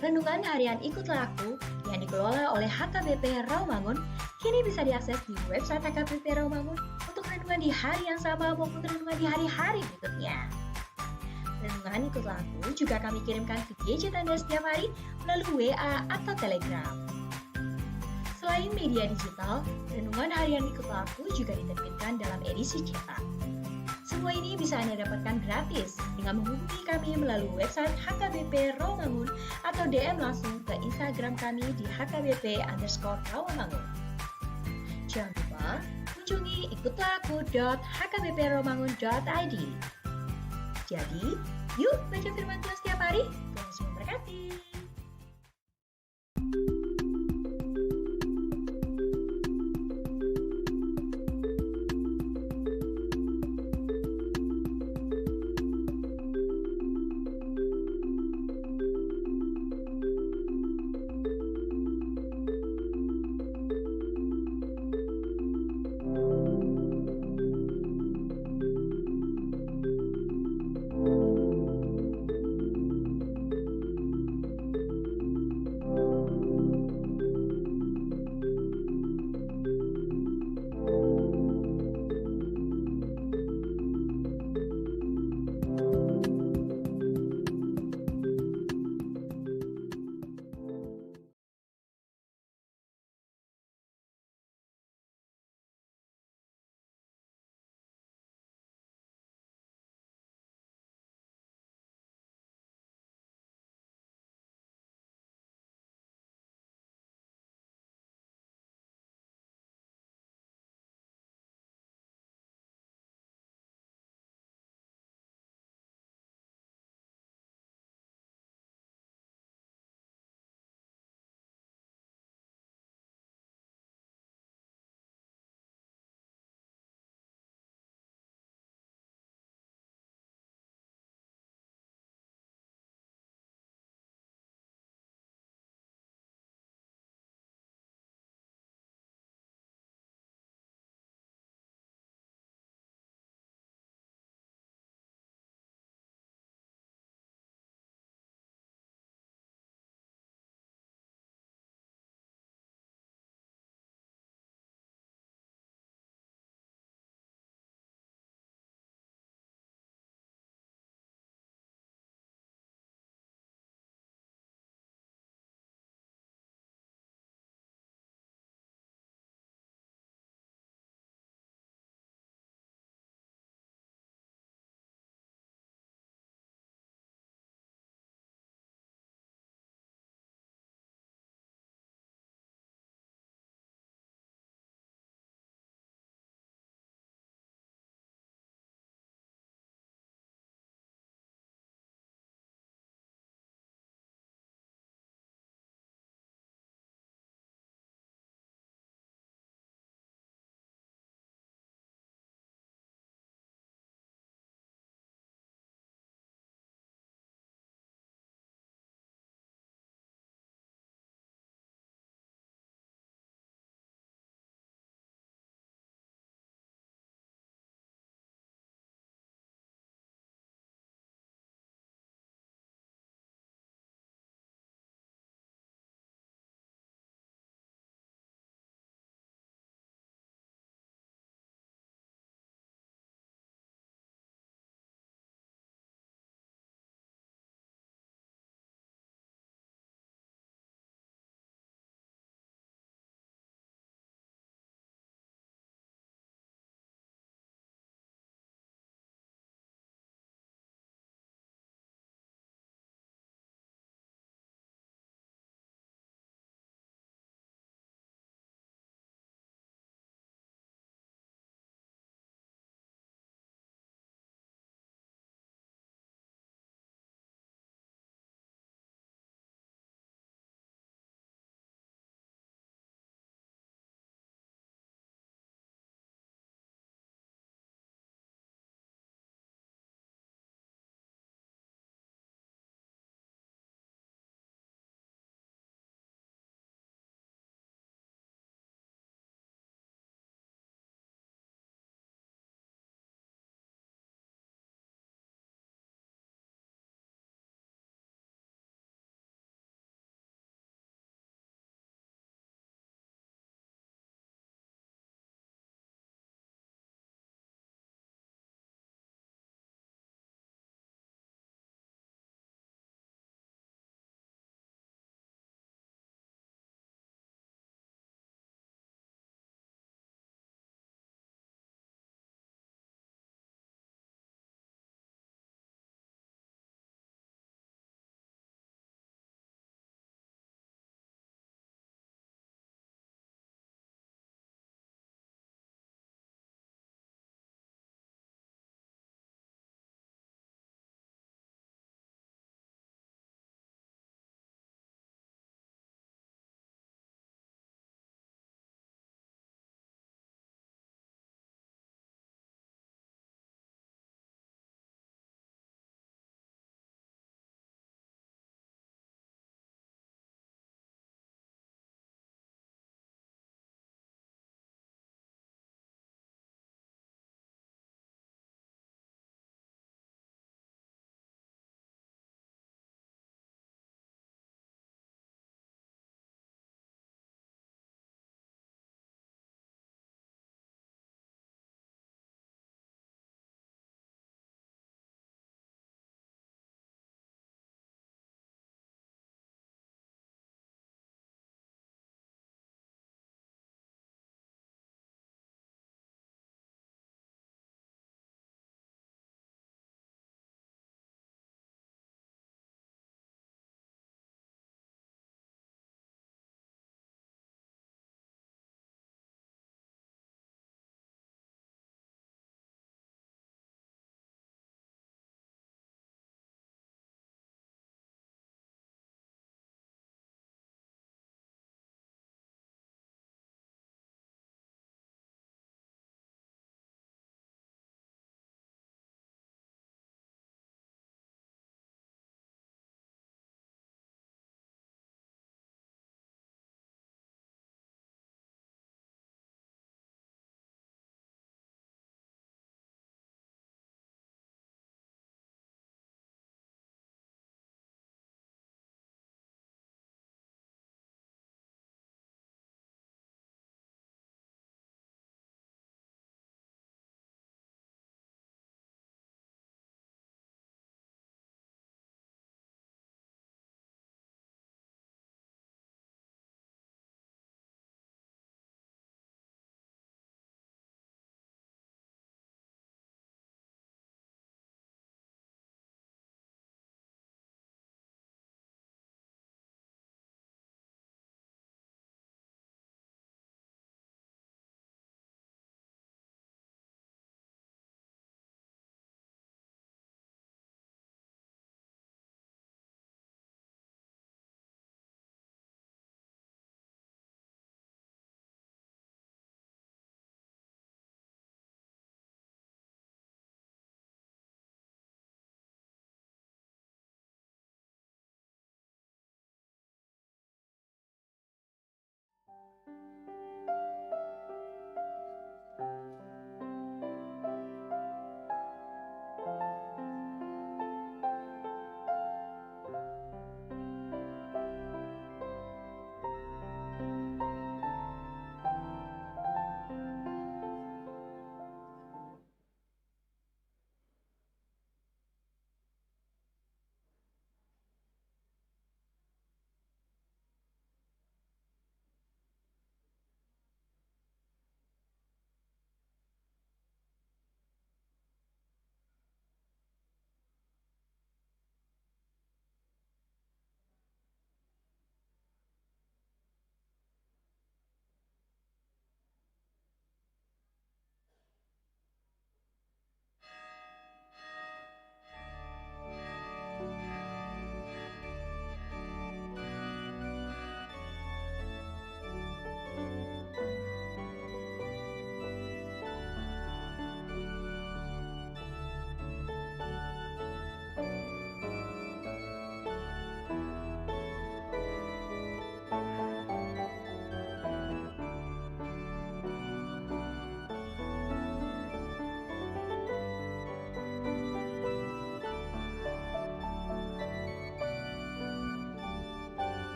Renungan harian Ikutlah Aku yang dikelola oleh HKBP Rawamangun kini bisa diakses di website HKBP Rawamangun untuk renungan di hari yang sama maupun renungan di hari-hari berikutnya. Renungan Ikutlah Aku juga kami kirimkan ke gadget Anda setiap hari melalui WA atau Telegram. Selain media digital, renungan harian Ikutlah Aku juga diterbitkan dalam edisi cetak. Semua ini bisa Anda dapatkan gratis dengan menghubungi kami melalui website HKBP Rawamangun atau DM langsung ke Instagram kami di HKBP_Rawamangun. Jangan lupa kunjungi ikutlahku.hkbprawamangun.id. Jadi, yuk baca firman Tuhan setiap hari. Tuhan Yesus memberkati.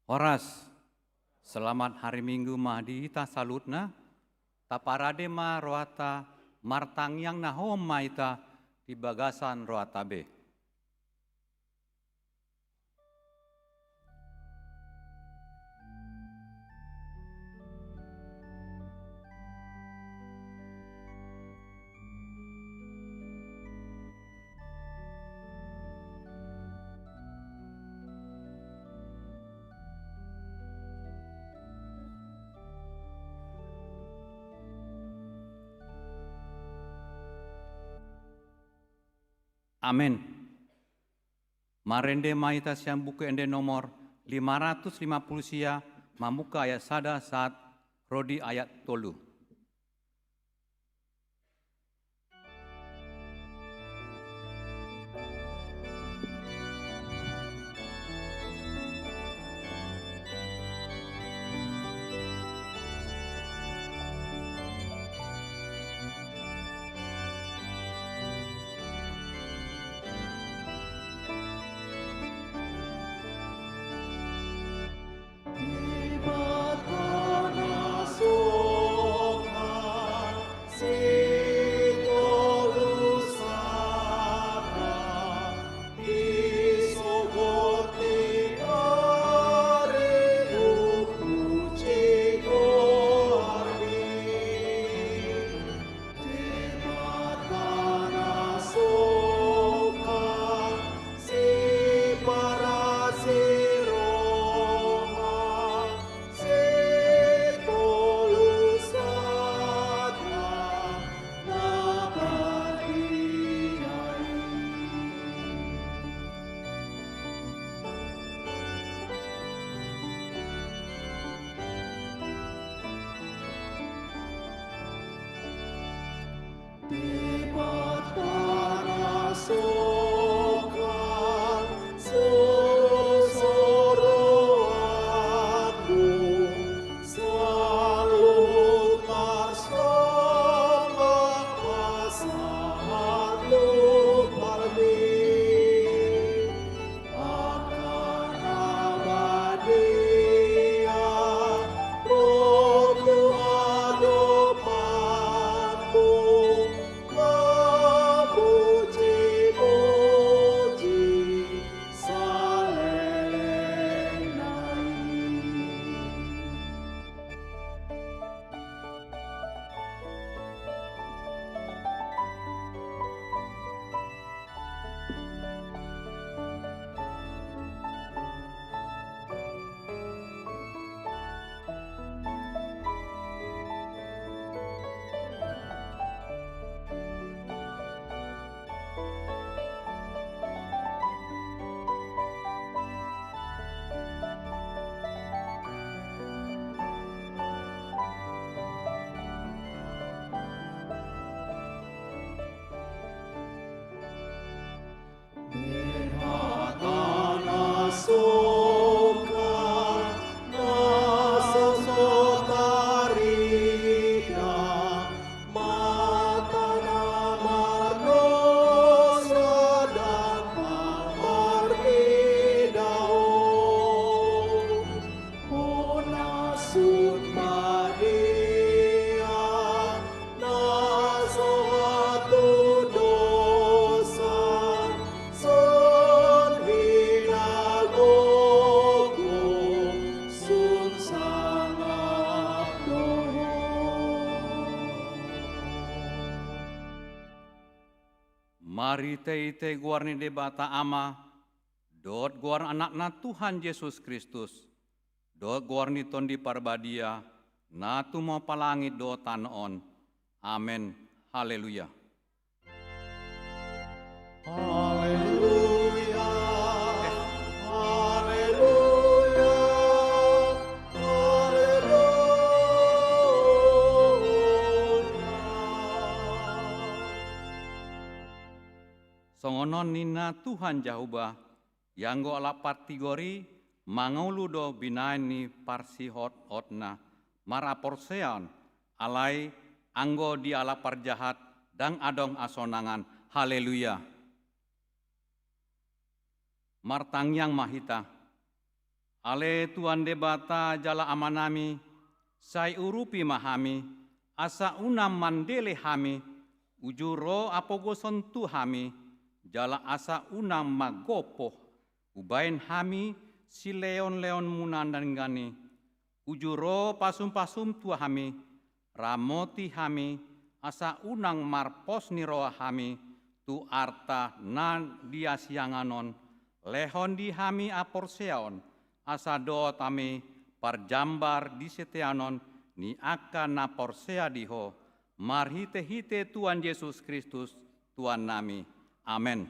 Horas, selamat hari Minggu mahdi ita salutna, taparade ma roata martang yang nahom maita di bagasan roata be. Amin. Marende maita siang buku ende nomor 550 sia mamuka ayat sada saat rodi ayat tolu. Di batana Mari te guarni debata ama, dot guar anakna Tuhan Yesus Kristus, dot guarni tondi parbadia, na tu mau palangit do tanon. Amin. Haleluya. Haleluya. Haleluya. Songonon nina Tuhan Jahuba, yang go ala partigori, mangaulu do binaini parsi hotna, maraporsean, alai anggo di ala parjahat, dan adong asonangan. Haleluya. Martang yang mahita, ale Tuhan debata jala amanami, sai urupi mahami, asa unam mandele hami, ujuro apogo sentu hami, jala asa unam magopo, ubain hami si leon-leon munan dan gani, ujuro pasum-pasum tua hami, ramoti hami, asa unang marpos niroa hami, tu arta nan dia sianganon, lehon di hami aporseon, asa do tami parjambar di setianon, ni akan naporsea diho, marhite-hite Tuhan Yesus Kristus, Tuhan nami. Amin.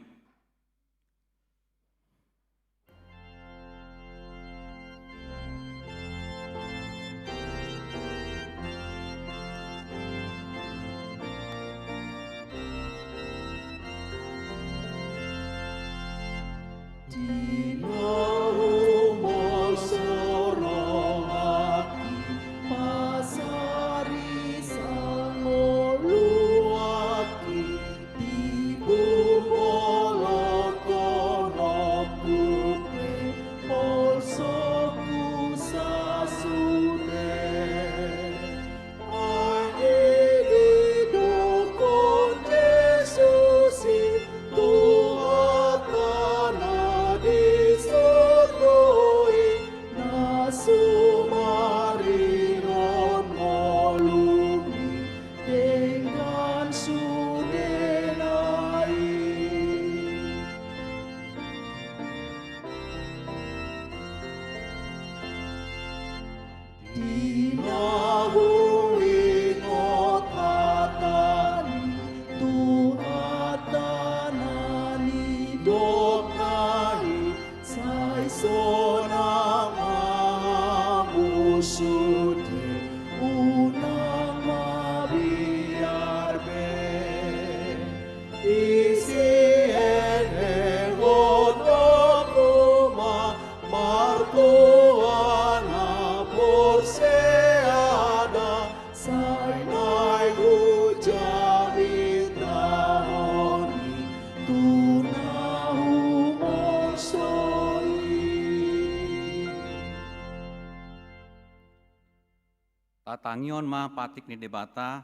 Tatangion ma patik ni debata,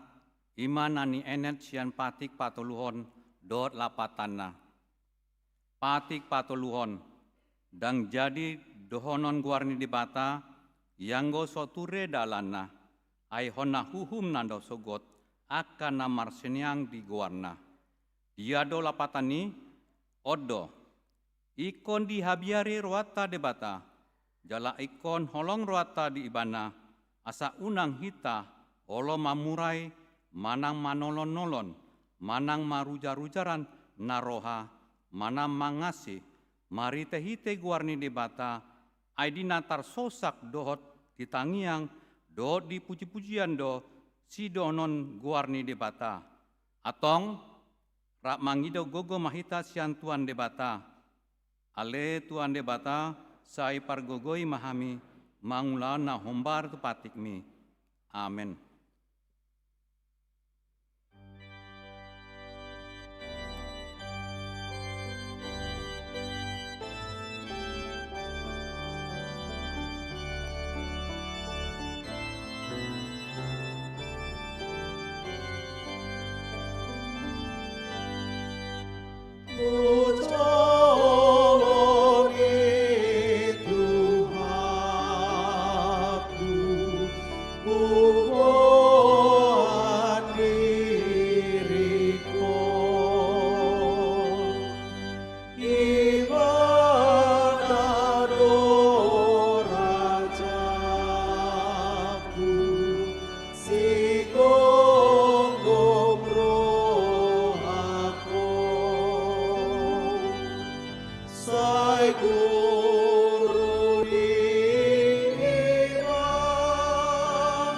imanani enet sian patik patuluhon dot lapatanna. Patik patuluhon, dang jadi dohonon guarni debata, yang go soture dalanna, ai honna huhum nando sogot, akan namar senyang di guarna. Dia do lapatani, odo, ikon di habiari ruata debata, jala ikon holong ruata di ibana, asa unang hita, olo mamurai, manang manolon-nolon, manang marujar-rujaran, naroha, manang mangasi, marite-hite guarni debata, aidina tar sosak dohot ditangiang, dohot di puji-pujian do, si donon guarni debata. Atong, rak mangido gogo mahita sian tuan debata, ale tuan debata, sai pargogoi mahami, mangulana hombar tu patikmi. Amin. Sai guru di mana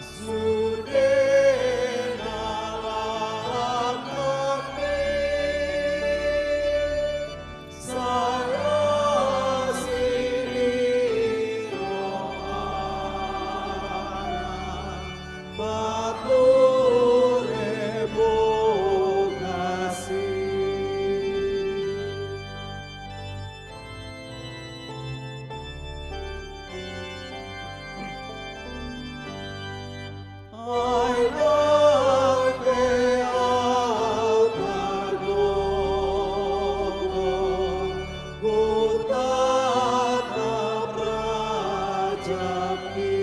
sudah dalam kami saya sini rohana batur rebo kasih. Ai date altar dogo, gutata prajaki,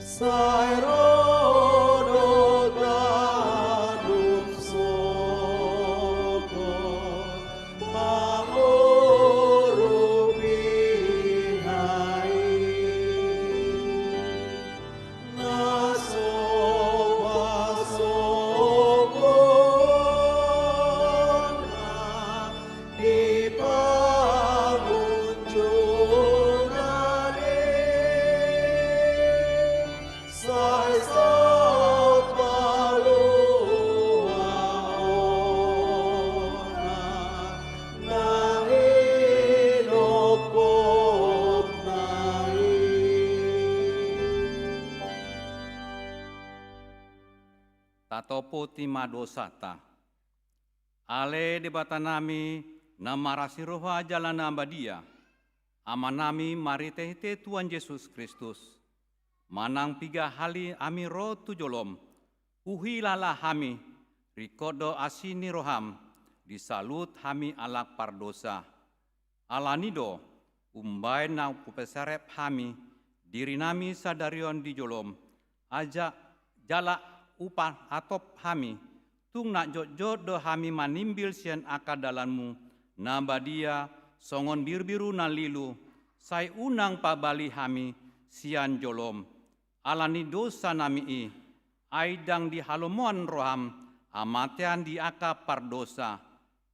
sai rodo gadup soko, pangurupi hai. Tatopo tima dosata. Ale debatanami namarasi roha jalana badia. Amanami maritehite Tuhan Yesus Kristus. Manang piga hali ami roh tujolom. Uhilala hami rikodo asini roham. Disalut hami alak pardosa. Alanido umbai na pupesarep hami. Diri nami sadarion dijolom. Aja jala upah atop hami, tung nak jod do hami manimbil sian akadalanmu, nabadia songon birbiru na lilu, sai unang pabali hami sian jolom. Alani dosa nami i, aidang di halomon roham, amatean di aka pardosa,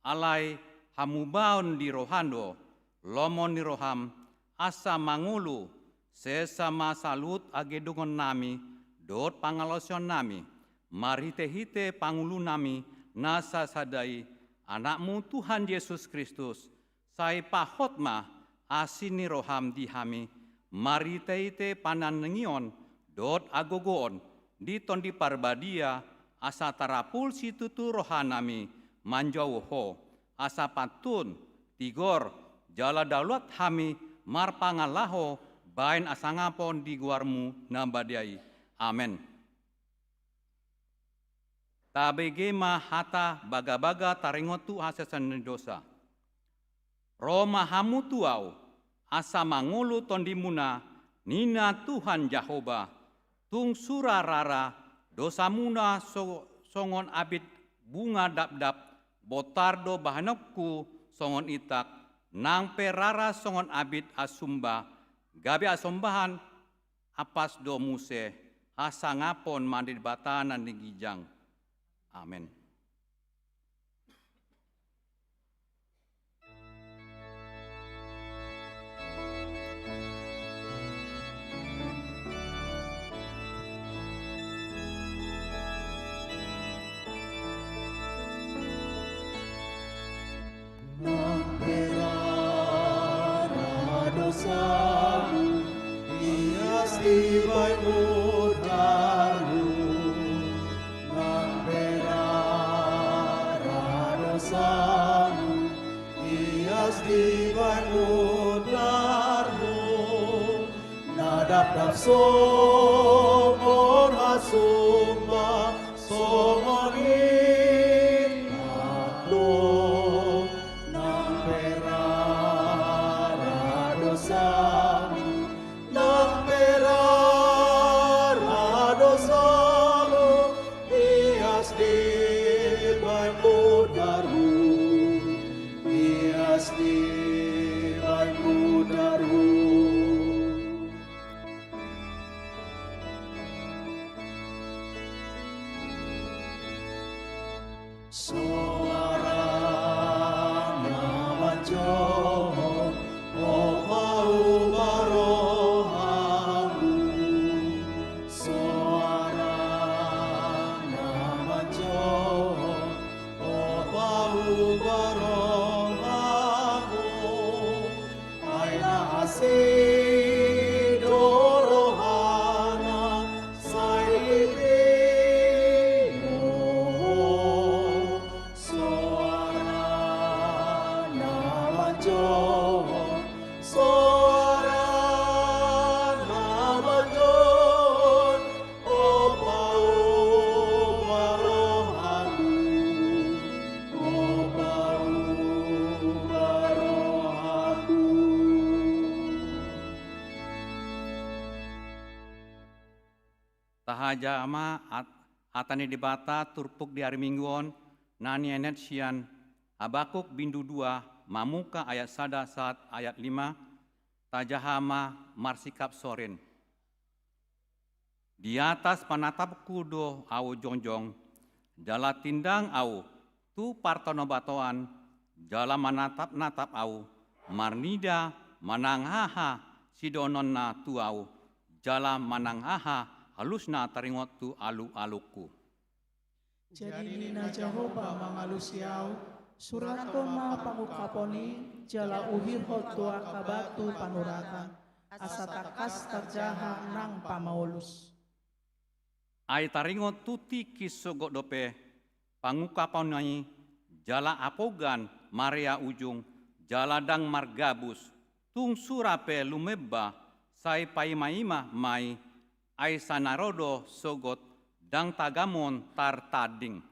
alai hamubaon di rohando, lomon di roham, asa mangulu, sesama salut agedungon nami, dot pangalosion nami. Marite-hite pangulu nami nasa sadai anakmu Tuhan Yesus Kristus sai pahotma asini roham di hami marite-hite pananengion dot agogoon di tondi parbadia asa tarapul situtu rohanami manjauho asa patun tigor jala daulat hami marpangalaho bain asangapon di guarmu nambadiai. Amen. Tabegema hata baga-baga taringotu asesan dosa. Roma hamu tuau asa mangulu tondimuna nina Tuhan Jahoba tung surarara dosa muna songon abid bunga dap-dap botardo bahanokku songon itak nang perara songon abid asumba gabi asombahan apas do muse asa ngapon mandid batanan di gijang. Amin. Nampera dosamu, hias di baikmu daru. Dosamu, hias di baikmu daru. Nadap-dap songon hasumba, songon inakdo. Nampera dosamu, nampera dosamu, hias di baikmu daru. Hias di baikmu daru. Suara manjon, opau barohamu, soarana manjon, opau barohamu, aina asih dorohana sairiyo, soarana manjon, soarana manjon, opau barohamu, opau barohamu. Tahaja ama atani dibata turpuk di hari mingguon nani enet sian Habakuk bindu 2 mamuka ayat 1 saat ayat 5 tajahama marsikap soren. Di atas panatap kudo au jongjong jala tindang au tu partono batoan jala manatap-natap au marnida mananghaha sidononna tu au jala mananghaha halusna taringot tu alu-aluku. Jadi nina Jehovah mangalusiau, surato ma pangukaponi, jala uhir hotua kabatu panuratan, asatakas terjaha nang pamaulus. Ai taringot tuti kisogok dope pangukaponai jala apogan Maria ujung jala dang margabus tung surape lumeba sai paimaima mai ai sanarodo sogot dang tagamon tar tading.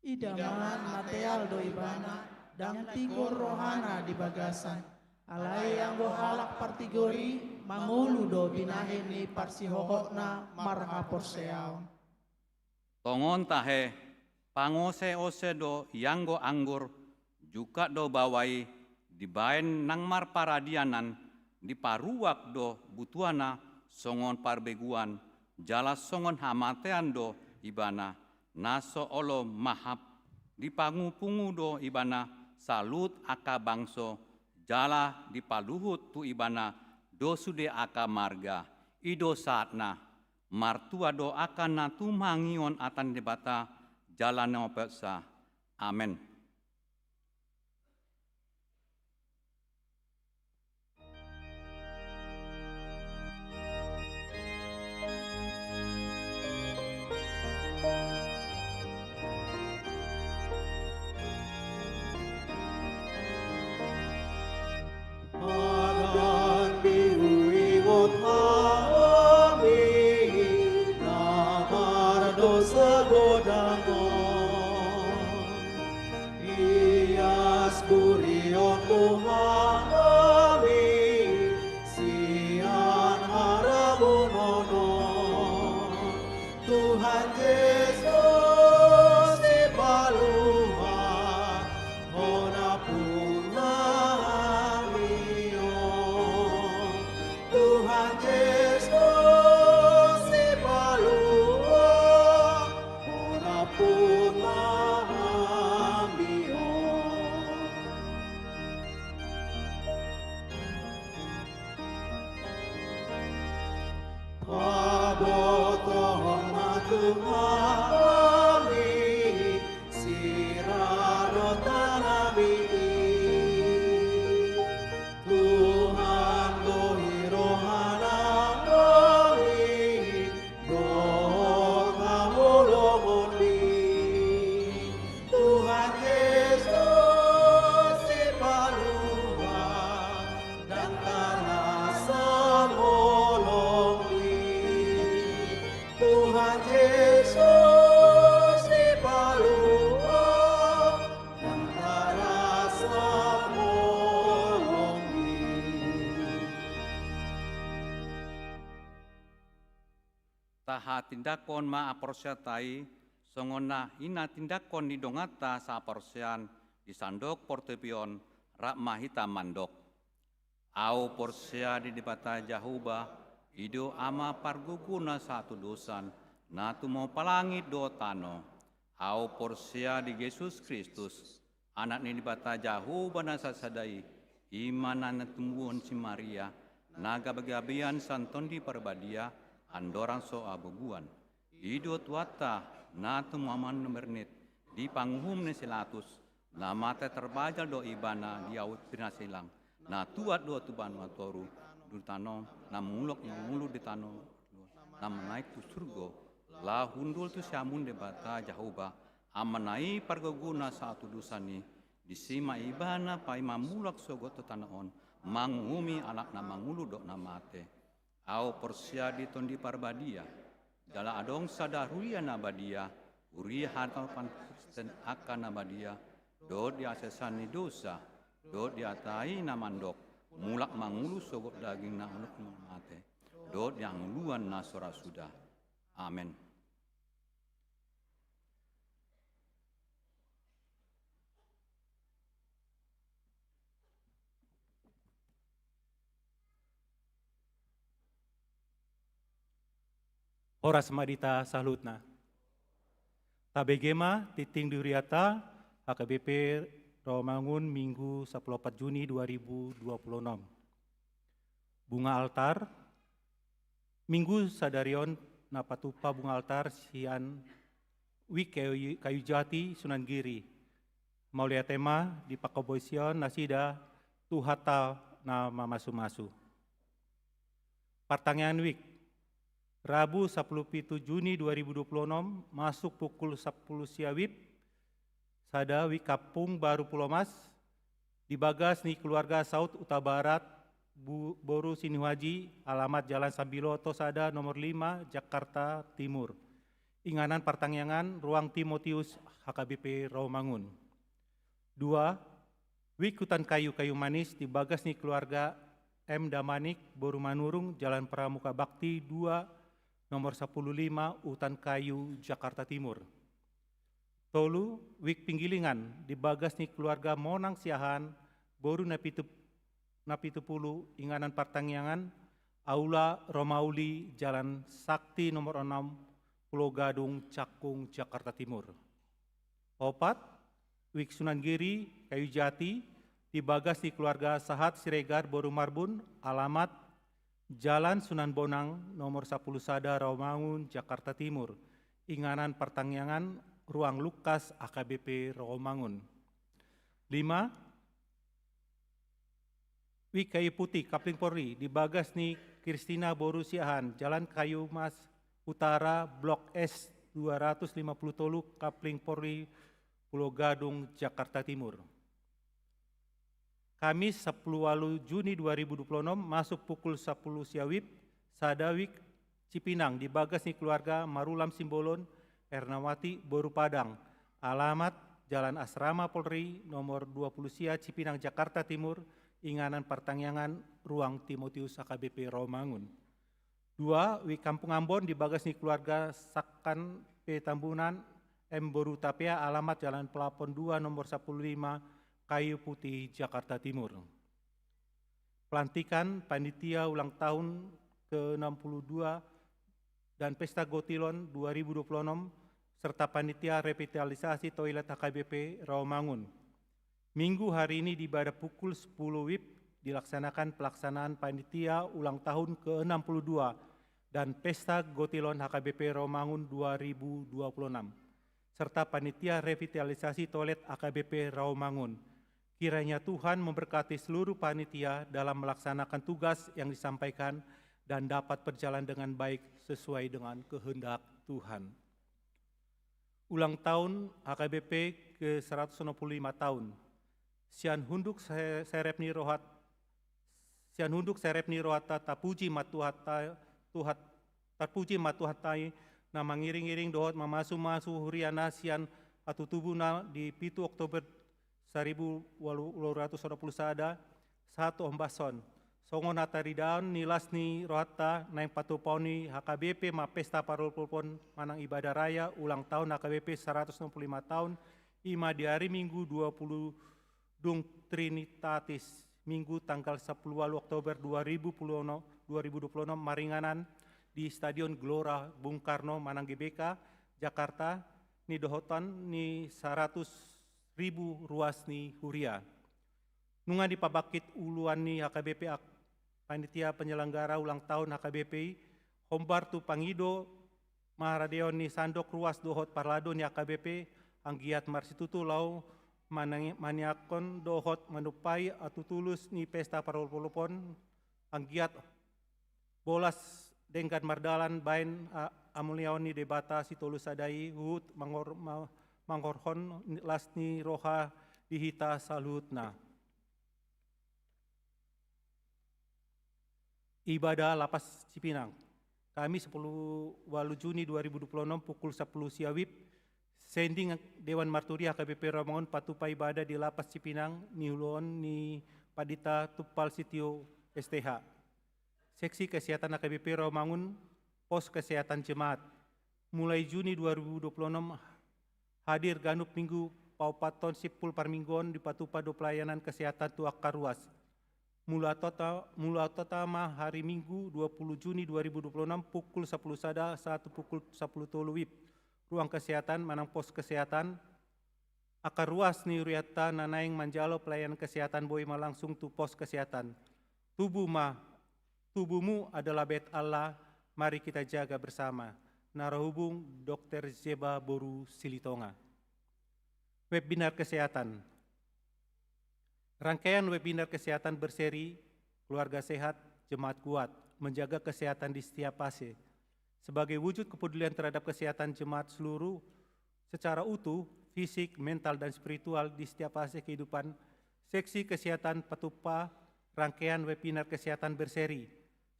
Idaman mateal do ibana, dang tigor rohana di bagasan, alai yang halak partigori, mangulu do binahin ni parsihohotna marhapor seau. Tongon tahe pangose-ose do yanggo anggur juga do bawai dibaen nang mar paradianan di paruak do butuana songon parbeguan jala songon hamatean do ibana naso olo mahap di pangupungu do ibana salut aka bangso jala di paluhut tu ibana do sude aka marga ido saatna martua do aka natu mangion atan debata jala neopesa. Amen. Adan bihuiwot hami, namar dosa godangon. Iyas burion muhami, sian haramunonon. Tuhan Yesus di paluhan, honapun mahamion. Tuhan Yesus di paluhan, honapun mahamion. Pabotohon na Tuhami, sirado tanami. Tuhan dohirohana kami, doh kamulungon mi. Tuhan Yesus di paluhan, dan tanasa molong Tuhan Yesus di paluhan, dan tarasa molong Taha tindakon ma aporsiatai songona ina tindakon di dongata sa aporsian di sandok portepion rak mahita mandok. Au porsia di dibata jahuba ido ama parguguna satu dosan natu mau palangit do tano. Au porsia di Yesus Kristus anak ni bata jauh banasa sadai, imanan tumbuhan si Maria, naga bagabian santon di perbadia, andorang so abubuan. Idut wata, na tumuaman nomernit, di panghum ni silatus, na mata terbajal do ibana di awit pinasilang, na tuat do tuban matoru, dutano, na mulok yang mulu di tano, na menaik tu surgo, la hundul tu siamun de bata jahuba, amanai pargoguna satu dusani, disima ibana pai mamulak sogot tu tanaon, mangumi anak na mangulu dok na mate, au porsia di tondi parbadia, jala adong sadaruya na badia, uri hatau pan Kristen akan na badia, do di asesani dosa, do di atai na mandok, mulak mangulu sogot daging na unuk na mate, do di anguluan na sora sudah. Amin. Horas madita salutna. Tabegema titing duriata HKBP Rawamangun Minggu 14 Juni 2026. Bunga altar Minggu sadarion napatupa bunga altar sian wik kayu jati Sunan Giri. Maulia tema di pakaboision nasida tuhata na mamasu-masu. Pertanyaan wik Rabu 17 Juni 2026 masuk pukul 10 siawib sada wik Kapung Baru Pulau Mas dibagas ni keluarga Saud Utabarat Boru Siniwaji alamat Jalan Sambiloto Sada nomor 5 Jakarta Timur. Inganan pertanyaan ruang Timotius HKBP Rawamangun. 2. Wik hutan kayu-kayu manis dibagas ni keluarga M. Damanik Boru Manurung Jalan Pramuka Bakti 2 nomor 105 Hutan Kayu, Jakarta Timur. Tolu, wik pinggilingan, dibagas ni keluarga Monang Siahan, Boru Napitupulu, Inganan Pertangyangan, Aula Romauli, Jalan Sakti nomor 6, Pulau Gadung, Cakung, Jakarta Timur. 4. Wik Sunan Giri, Kayu Jati, dibagas di keluarga Sahat Siregar, Boru Marbun, alamat Jalan Sunan Bonang, nomor 10 Sada, Rawamangun, Jakarta Timur. Inganan Pertangyangan, Ruang Lukas, AKBP Rawamangun. 5. Wik Kayu Putih, Kapling Polri, dibagas ni Kristina Boru Siahan, Jalan Kayu Mas Utara, Blok S 250 Tolu, Kapling Polri, Pulau Gadung, Jakarta Timur. Kamis 10 Juni 2026 masuk pukul 10 siawib, Sadawik Cipinang dibagas ni keluarga Marulam Simbolon, Ernawati Boru Padang, alamat Jalan Asrama Polri nomor 20 Sia Cipinang Jakarta Timur, Inganan Pertangyangan Ruang Timotius AKBP Rawamangun. 2. Wik Kampung Ambon dibagas ni keluarga Sakan P. Tambunan M. Boru Tapia, alamat Jalan Pelapon 2 nomor 15 Kayu Putih, Jakarta Timur. Pelantikan Panitia Ulang Tahun ke-62 dan Pesta Gotilon 2026 serta Panitia Revitalisasi Toilet HKBP Rawamangun. Minggu hari ini di pada pukul 10 WIB dilaksanakan pelaksanaan Panitia Ulang Tahun ke-62 dan Pesta Gotilon HKBP Rawamangun 2026 serta Panitia Revitalisasi Toilet HKBP Rawamangun. Kiranya Tuhan memberkati seluruh panitia dalam melaksanakan tugas yang disampaikan dan dapat berjalan dengan baik sesuai dengan kehendak Tuhan. Ulang tahun HKBP ke-165 tahun. Sian hunduk serepni rohata tapuji matuhata tuhat tapuji matuhatai na mangiring-iring dohot mamasu-masu huriana sian atau tubuna di 7 Oktober 1820 sada satu ombason songon hataridaon nilas ni rohata naing patuponi HKBP ma pesta parulpulpon manang ibadah raya ulang tahun HKBP 165 tahun ima di hari Minggu 20 Dung Trinitatis Minggu tanggal 10 Oktober 2026 Maringanan di Stadion Gelora Bung Karno Manang GBK Jakarta ni dohotan ni 100.000 ruas ni huria. Nunga di pabakit uluan ni HKBP panitia penyelenggara ulang tahun HKBP hombar tu pangido maharadeon ni sandok ruas dohot parlado ni HKBP anggiat marsitutu lau maniakon dohot menupai atu tulus ni pesta parolopon anggiat bolas denggan mardalan bain amuliaon ni debata situlus sadai hut mangorhon lasni roha dihita salutna. Ibadah Lapas Cipinang. Kami 10 Juni 2026 pukul 10 siawib sending Dewan Marturi HKBP Romangun patupa ibadah di Lapas Cipinang niulon ni Padita Tupal Sitio STH. Seksi Kesehatan HKBP Romangun Pos Kesehatan Jemaat. Mulai Juni 2026 hadir ganup minggu paupaton sipul parminggon di patupa do pelayanan kesehatan tuak karuas. Mula totama hari Minggu 20 Juni 2026 pukul 10 sada 1 pukul 10 toluwib. Ruang kesehatan manang pos kesehatan. Akar ruas ni uriata nanaing manjalo pelayanan kesehatan boi langsung tu pos kesehatan. Tubuhmu adalah bait Allah, mari kita jaga bersama. Narahubung Dr. Zeba Boru Silitonga. Webinar kesehatan. Rangkaian webinar kesehatan berseri Keluarga Sehat, Jemaat Kuat, menjaga kesehatan di setiap fase. Sebagai wujud kepedulian terhadap kesehatan jemaat seluruh secara utuh, fisik, mental, dan spiritual di setiap fase kehidupan, seksi kesehatan patupa rangkaian webinar kesehatan berseri.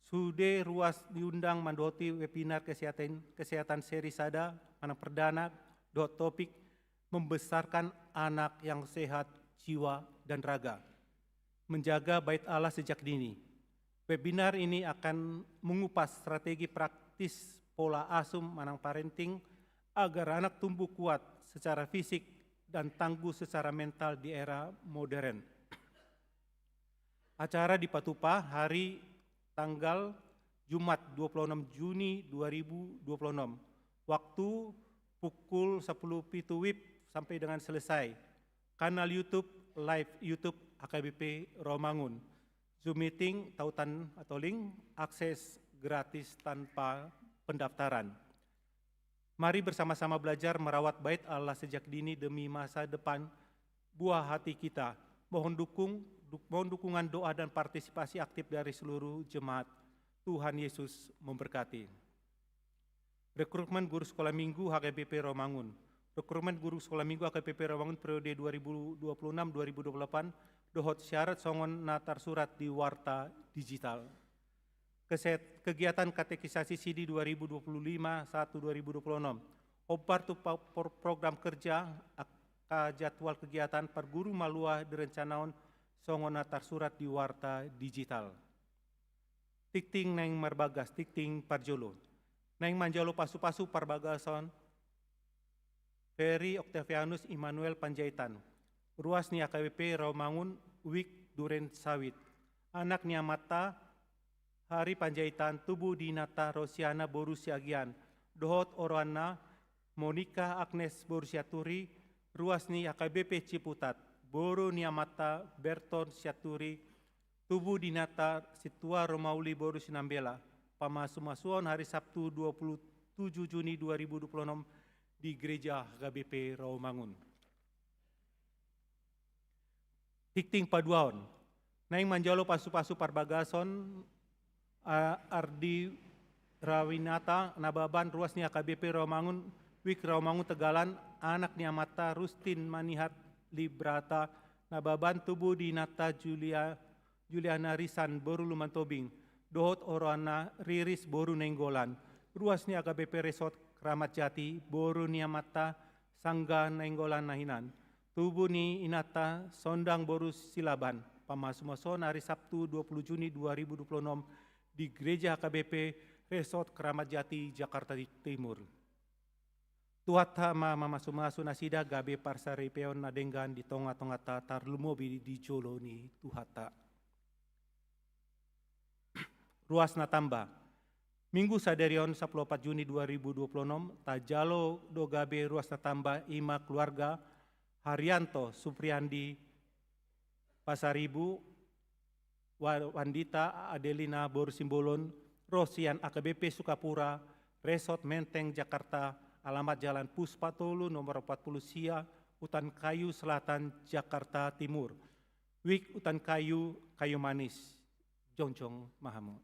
Sude ruas diundang mandoti webinar kesehatan seri sada, mana perdana, topik, membesarkan anak yang sehat, jiwa, dan raga. Menjaga bait Allah sejak dini. Webinar ini akan mengupas strategi praktis pola asuh manang parenting agar anak tumbuh kuat secara fisik dan tangguh secara mental di era modern. Acara di Patupa hari tanggal Jumat 26 Juni 2026. Waktu pukul 10 WIB sampai dengan selesai. Kanal YouTube, live YouTube HKBP Romangun. Zoom meeting, tautan atau link, akses gratis tanpa pendaftaran. Mari bersama-sama belajar merawat bait Allah sejak dini demi masa depan buah hati kita. Mohon dukungan doa dan partisipasi aktif dari seluruh jemaat. Tuhan Yesus memberkati. Rekrutmen guru sekolah minggu HKBP Romangun. Rekrutmen guru sekolah minggu HKBP Romangun periode 2026-2028 dohot syarat songon natar surat di Warta Digital. Kegiatan katekisasi CD 2025-1-2026. Obar tu program kerja jadwal kegiatan per guru malua direncanaon songon natar surat di Warta Digital. Tikting neng marbagas, tikting parjolo. Neng manjalo pasu-pasu parbagason Ferry Octavianus Immanuel Panjaitan. Ruas ni AKBP Romangun Wik Duren Sawit. Anak ni Amata Hari Panjaitan Tubuh Dinata Rosiana Boru Siagian. Dohot Orwana Monica Agnes Boru Siaturi. Ruas ni AKBP Ciputat. Boru ni Amata Berton Siaturi. Tubuh Dinata Situa Romauli Boru Sinambela. Pamasumasuan hari Sabtu 27 Juni 2026 di Gereja HKBP Romangun. Tikting paduaon. Naing manjalo pasu-pasu parbagason Ardi Rawinata Nababan ruas ni HKBP Romangun Wik Romangun Tegalan anak ni Amata Rustin Manihat Librata Nababan tubuh Dinata Juliana Risan Boru Lumantobing. Dohot Orana Riris Boru Nenggolan. Ruas ni HKBP Resort Kramat Jati, Boru Niamata, Sangga Nenggolan Nahinan. Tubuh ni Inata, Sondang Boru Silaban. Pamasumason hari Sabtu 20 Juni 2026 di Gereja HKBP Resort Kramat Jati, Jakarta Timur. Tuhat mama sumasu nasida gabe parsari peon nadenggan di tonga-tonga tarlumobi di jolo ni tuhata. Ruas natamba. Minggu sadarion 14 Juni 2026, tajalo do gabe ruas natamba ima keluarga Haryanto Supriyandi Pasaribu, Wandita Adelina Borusimbolon, Rosian AKBP Sukapura, Resort Menteng Jakarta, alamat Jalan Puspatolu nomor 40 Sia, Hutan Kayu Selatan Jakarta Timur. Wik Hutan Kayu, Kayu Manis, Jongjong Mahamu.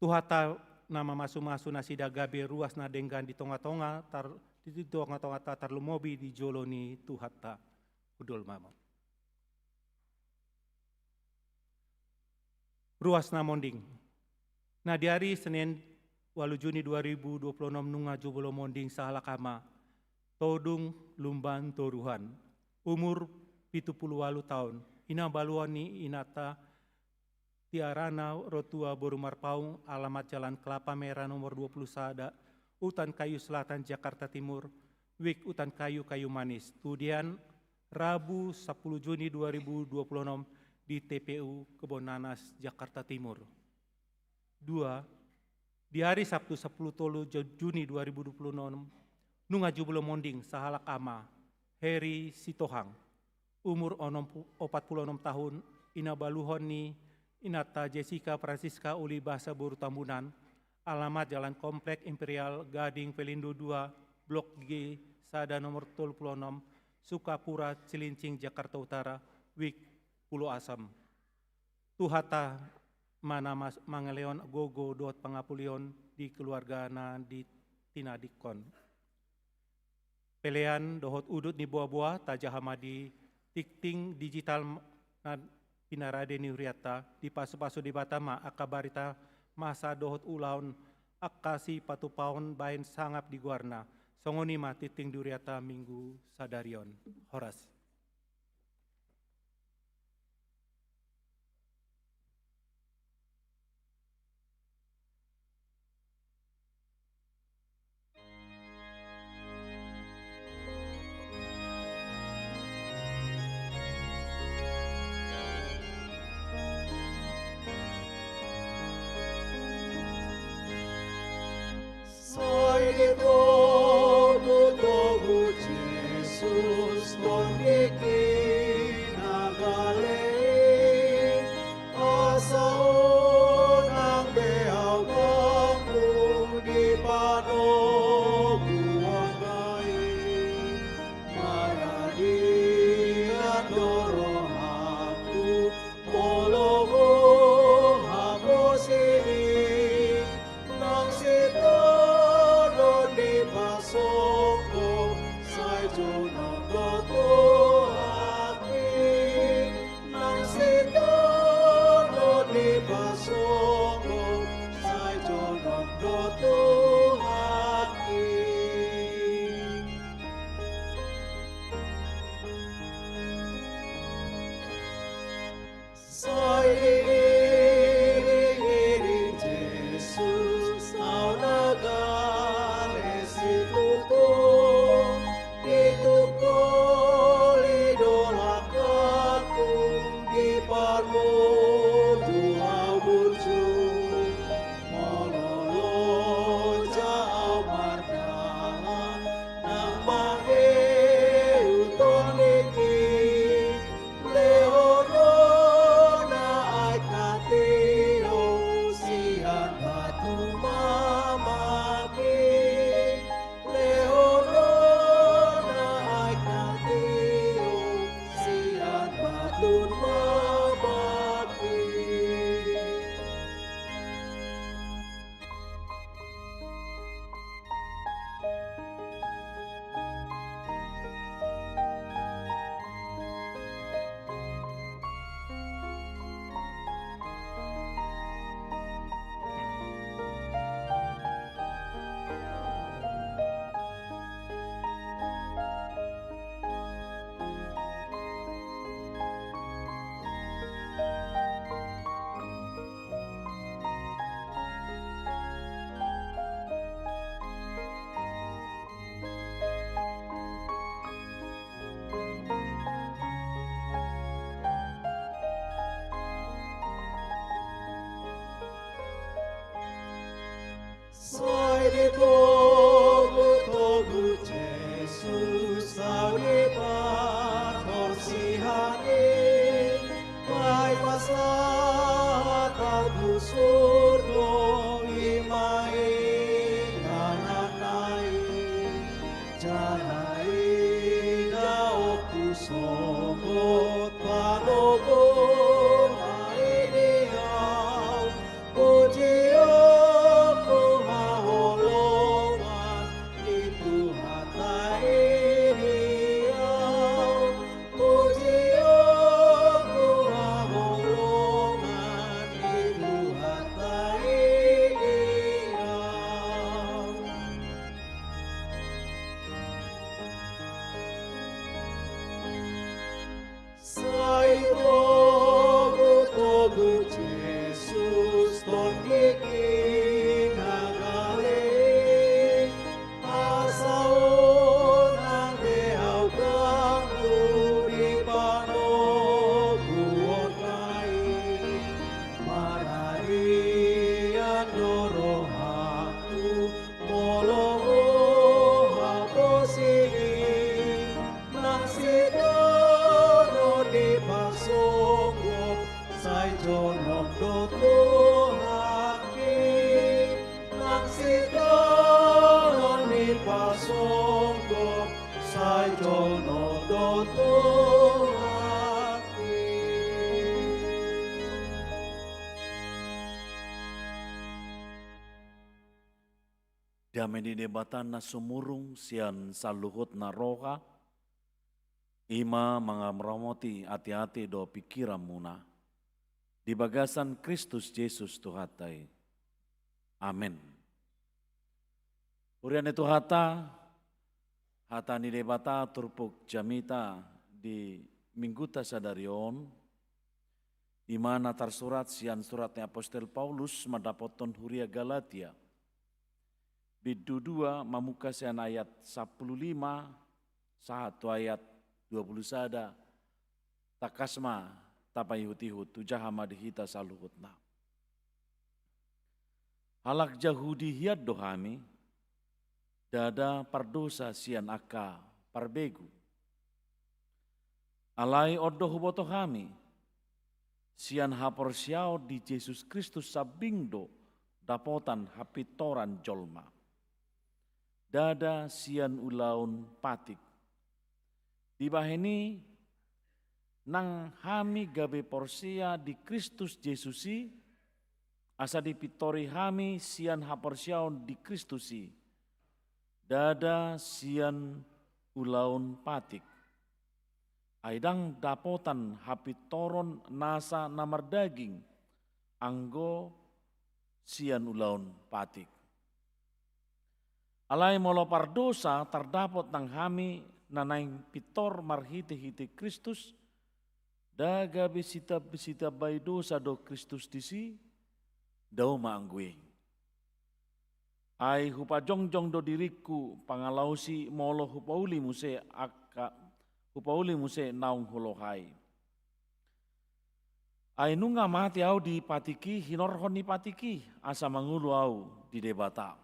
Tuhata nama masu-masu nasi dagabe ruas na denggan di tonga-tonga tar lumobi di joloni tuhata udol mama. Ruas na monding. Nah di hari Senin 8 Juni 2026 nunga jubolo monding sahalakama todung lumban toruhan umur 78 tahun ina baluani inata tiarana rotua Borumar Paung, alamat Jalan Kelapa Merah nomor 20 Sada, Hutan Kayu Selatan Jakarta Timur, Wik Hutan Kayu Kayu Manis. Kemudian Rabu 10 Juni 2026 di TPU Kebon Nanas Jakarta Timur. 2. Di hari Sabtu 10 Juni 2026 nunga jubulo monding sahalak ama Heri Sitohang, umur 46 tahun, ina baluhoni Inata Jessica Francisca Uli Bahasa Boru Tambunan, alamat Jalan Komplek Imperial Gading Pelindo 2, Blok G, Sada nomor 26, Sukapura, Cilincing, Jakarta Utara, Wik, Pulau Asam. Tuhata mana Mangeleon Gogo Dot Pangapulion di keluarga na di Tinadikon. Pelean dohot udut ni buah-buah tajahamadi tikting digital na Pinarade Niuriata di pasu-pasu di Batama akabarita masa dohot ulaun akasi patupaon bain sangap di Guarna songoni titing Duriata Minggu Sadarion Horas. Sai di todo todo Jesus non nagalei asao nang beau kamu di panogu angkai maradian doro aku mologo aku sini nang sito di pasoko sai jono goto hati nang sito di pasoko sai jono goto hati sai iri Jesus au naga Ituko songgot panogo aidiau pujianku haholongan itu hata idiau pujianku haholongan itu hata idiau. Togo Jesus ton gigi nagale asao nang deau kamu di panoguon kai marari andoro aku molongo haposigi nang sidono di pasongo sai jonok doto haki nang sidono di pasongo sai jonok doto haki. Dameni debatan na sumurung sian saluhut na roha, ima mangamramoti hati-hati do pikiran muna. Di bagasan Kristus Yesus Tuhatai. Amin. Urian itu hata ni debata turpuk jamita di mingguta sadarion, imana tersurat sian suratnya Apostel Paulus madapoton huria Galatia. Bidu 2 mamuka sian ayat 15, satu ayat 21, takasma tapai hutihut tujahama dihita saluhutna. Halak jahudi hiat dohami, dada pardosa sian aka parbegu. Alai oddo hubotohami, sian hapor siao di Yesus Kristus sabingdo dapotan hapitoran jolma. Dada sian ulaun patik. Di baheni nang hami gabe porsia di Kristus Yesusi, asa dipitori hami sian haporsiaon di Kristusi. Dada sian ulaun patik. Aidang dapotan hapitoron nasa namar daging, anggo sian ulaun patik. Alai molo pardosa terdapot nang hami nanaing pitor marhiti-hiti Kristus, daga besita bai dosa do Kristus disi, dau maangguing. Ai hupa jongjong do diriku pangalausi molo hupauli muse naung holohai. Ai nunga mati au di patiki hinorhon ni patiki asa mangulu au di debata.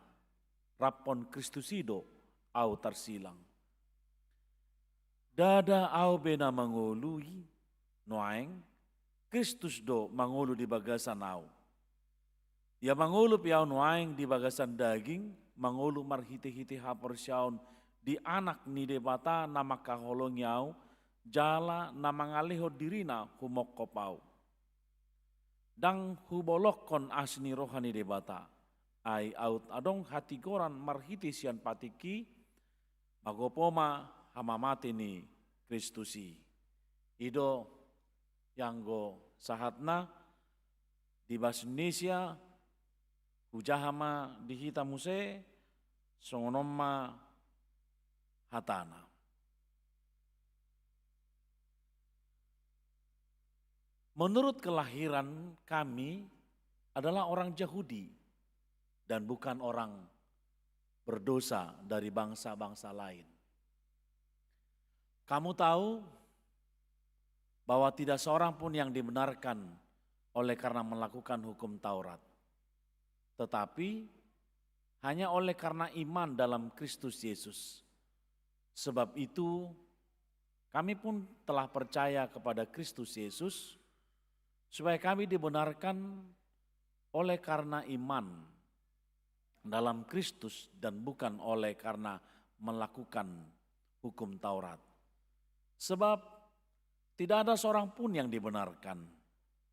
Rapon Kristusido au tersilang. Dada au bena mangului noaeng Kristus do mangulu di bagasan au. Ya mangulu piau noaeng di bagasan daging, mangulu marhiti-hiti hapor syaun di anak ni debata nama kaholong yau, jala nama ngaliho dirina humok kopau. Dang hubolokon asni rohani debata. Ai aut adong hati goran marhiti sian patiki, magopoma hamamati ni Kristusi. Ido yang go sahatna di bahasa Indonesia, hujahama dihita muse, songonoma hatana. Menurut kelahiran kami adalah orang Yahudi dan bukan orang berdosa dari bangsa-bangsa lain. Kamu tahu bahwa tidak seorang pun yang dibenarkan oleh karena melakukan hukum Taurat. Tetapi hanya oleh karena iman dalam Kristus Yesus. Sebab itu kami pun telah percaya kepada Kristus Yesus supaya kami dibenarkan oleh karena iman dalam Kristus dan bukan oleh karena melakukan hukum Taurat. Sebab tidak ada seorang pun yang dibenarkan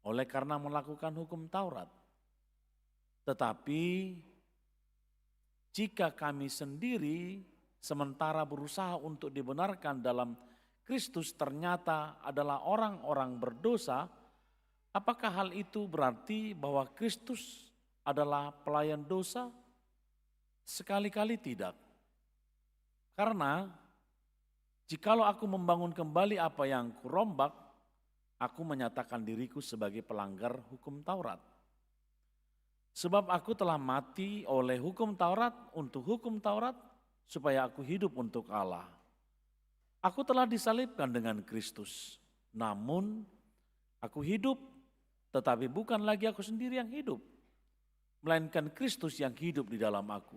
oleh karena melakukan hukum Taurat. Tetapi jika kami sendiri sementara berusaha untuk dibenarkan dalam Kristus ternyata adalah orang-orang berdosa, apakah hal itu berarti bahwa Kristus adalah pelayan dosa? Sekali-kali tidak. Karena jikalau aku membangun kembali apa yang kurombak, aku menyatakan diriku sebagai pelanggar hukum Taurat. Sebab aku telah mati oleh hukum Taurat untuk hukum Taurat supaya aku hidup untuk Allah. Aku telah disalibkan dengan Kristus. Namun aku hidup, tetapi bukan lagi aku sendiri yang hidup, melainkan Kristus yang hidup di dalam aku.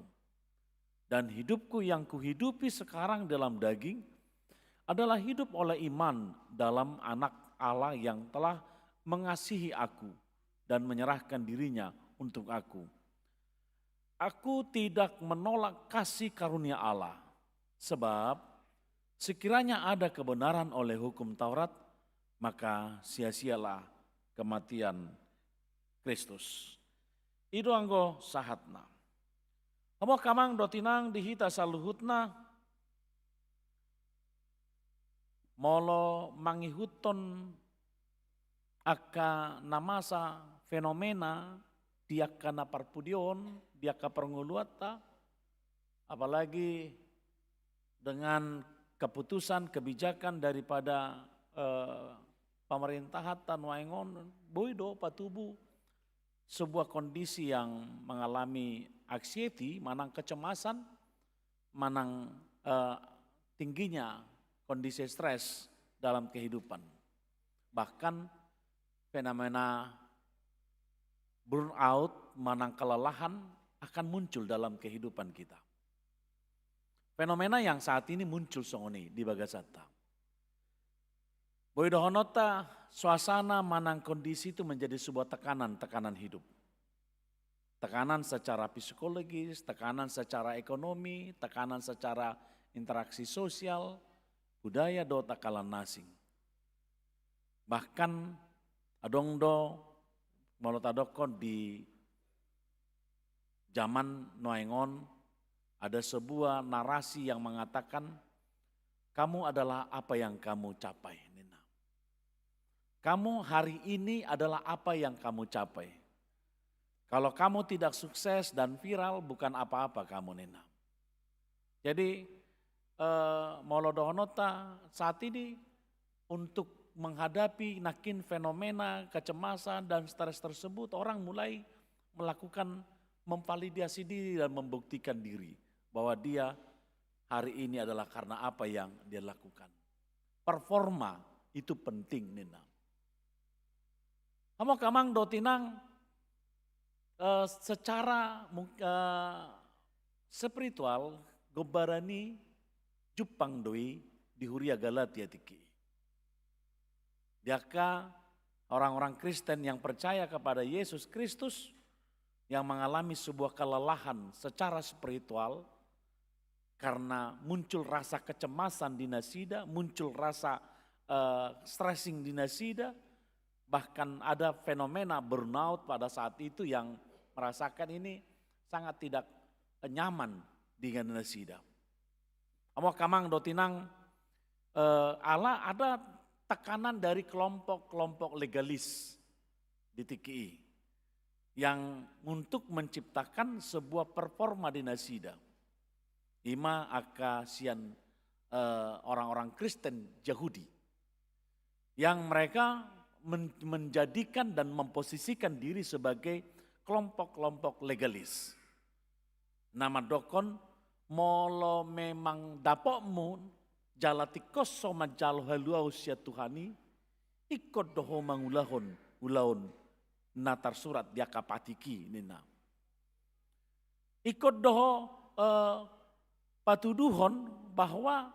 Dan hidupku yang kuhidupi sekarang dalam daging adalah hidup oleh iman dalam Anak Allah yang telah mengasihi aku dan menyerahkan dirinya untuk aku. Aku tidak menolak kasih karunia Allah, sebab sekiranya ada kebenaran oleh hukum Taurat, maka sia-sialah kematian Kristus. Itu anggo sahatna. Kamu kamang dotinang dihita saluhutna, molo mangihuton aka namasa fenomena diaka na parpudion, diaka pernguluata, apalagi dengan keputusan kebijakan daripada pemerintahan Tanwaingon, boido patubu sebuah kondisi yang mengalami anxiety, manang kecemasan, manang tingginya kondisi stres dalam kehidupan. Bahkan fenomena burnout, manang kelelahan akan muncul dalam kehidupan kita. Fenomena yang saat ini muncul songoni di Bagasata. Boidohonota suasana manang kondisi itu menjadi sebuah tekanan hidup. Tekanan secara psikologis, tekanan secara ekonomi, tekanan secara interaksi sosial, budaya do takalan nasing. Bahkan adongdo molotadokon di zaman Noengon ada sebuah narasi yang mengatakan kamu adalah apa yang kamu capai. Nina. Kamu hari ini adalah apa yang kamu capai. Kalau kamu tidak sukses dan viral bukan apa-apa kamu Nina. Jadi Molodohonota saat ini untuk menghadapi nakin fenomena kecemasan dan stres tersebut, orang mulai melakukan memvalidasi diri dan membuktikan diri bahwa dia hari ini adalah karena apa yang dia lakukan. Performa itu penting Nina. Kamu kamang dotinang secara spiritual gobarani Jupang doi di Huria Galatia tiki. Diaka orang-orang Kristen yang percaya kepada Yesus Kristus yang mengalami sebuah kelelahan secara spiritual karena muncul rasa kecemasan di nasida, muncul rasa stressing di nasida, bahkan ada fenomena burnout pada saat itu yang merasakan ini sangat tidak nyaman dengan nasida. Amo kamang dotinang Allah ada tekanan dari kelompok-kelompok legalis di TKI yang untuk menciptakan sebuah performa di nasida. Ima akasian orang-orang Kristen Yahudi yang mereka menjadikan dan memposisikan diri sebagai kelompok-kelompok legalis. Nama dokon molo memang dapokmu jalati koso majal halua usia Tuhani ikut doho mangulahon ulaun natar surat dia kapatiki nina. Ikut doho patuduhon bahwa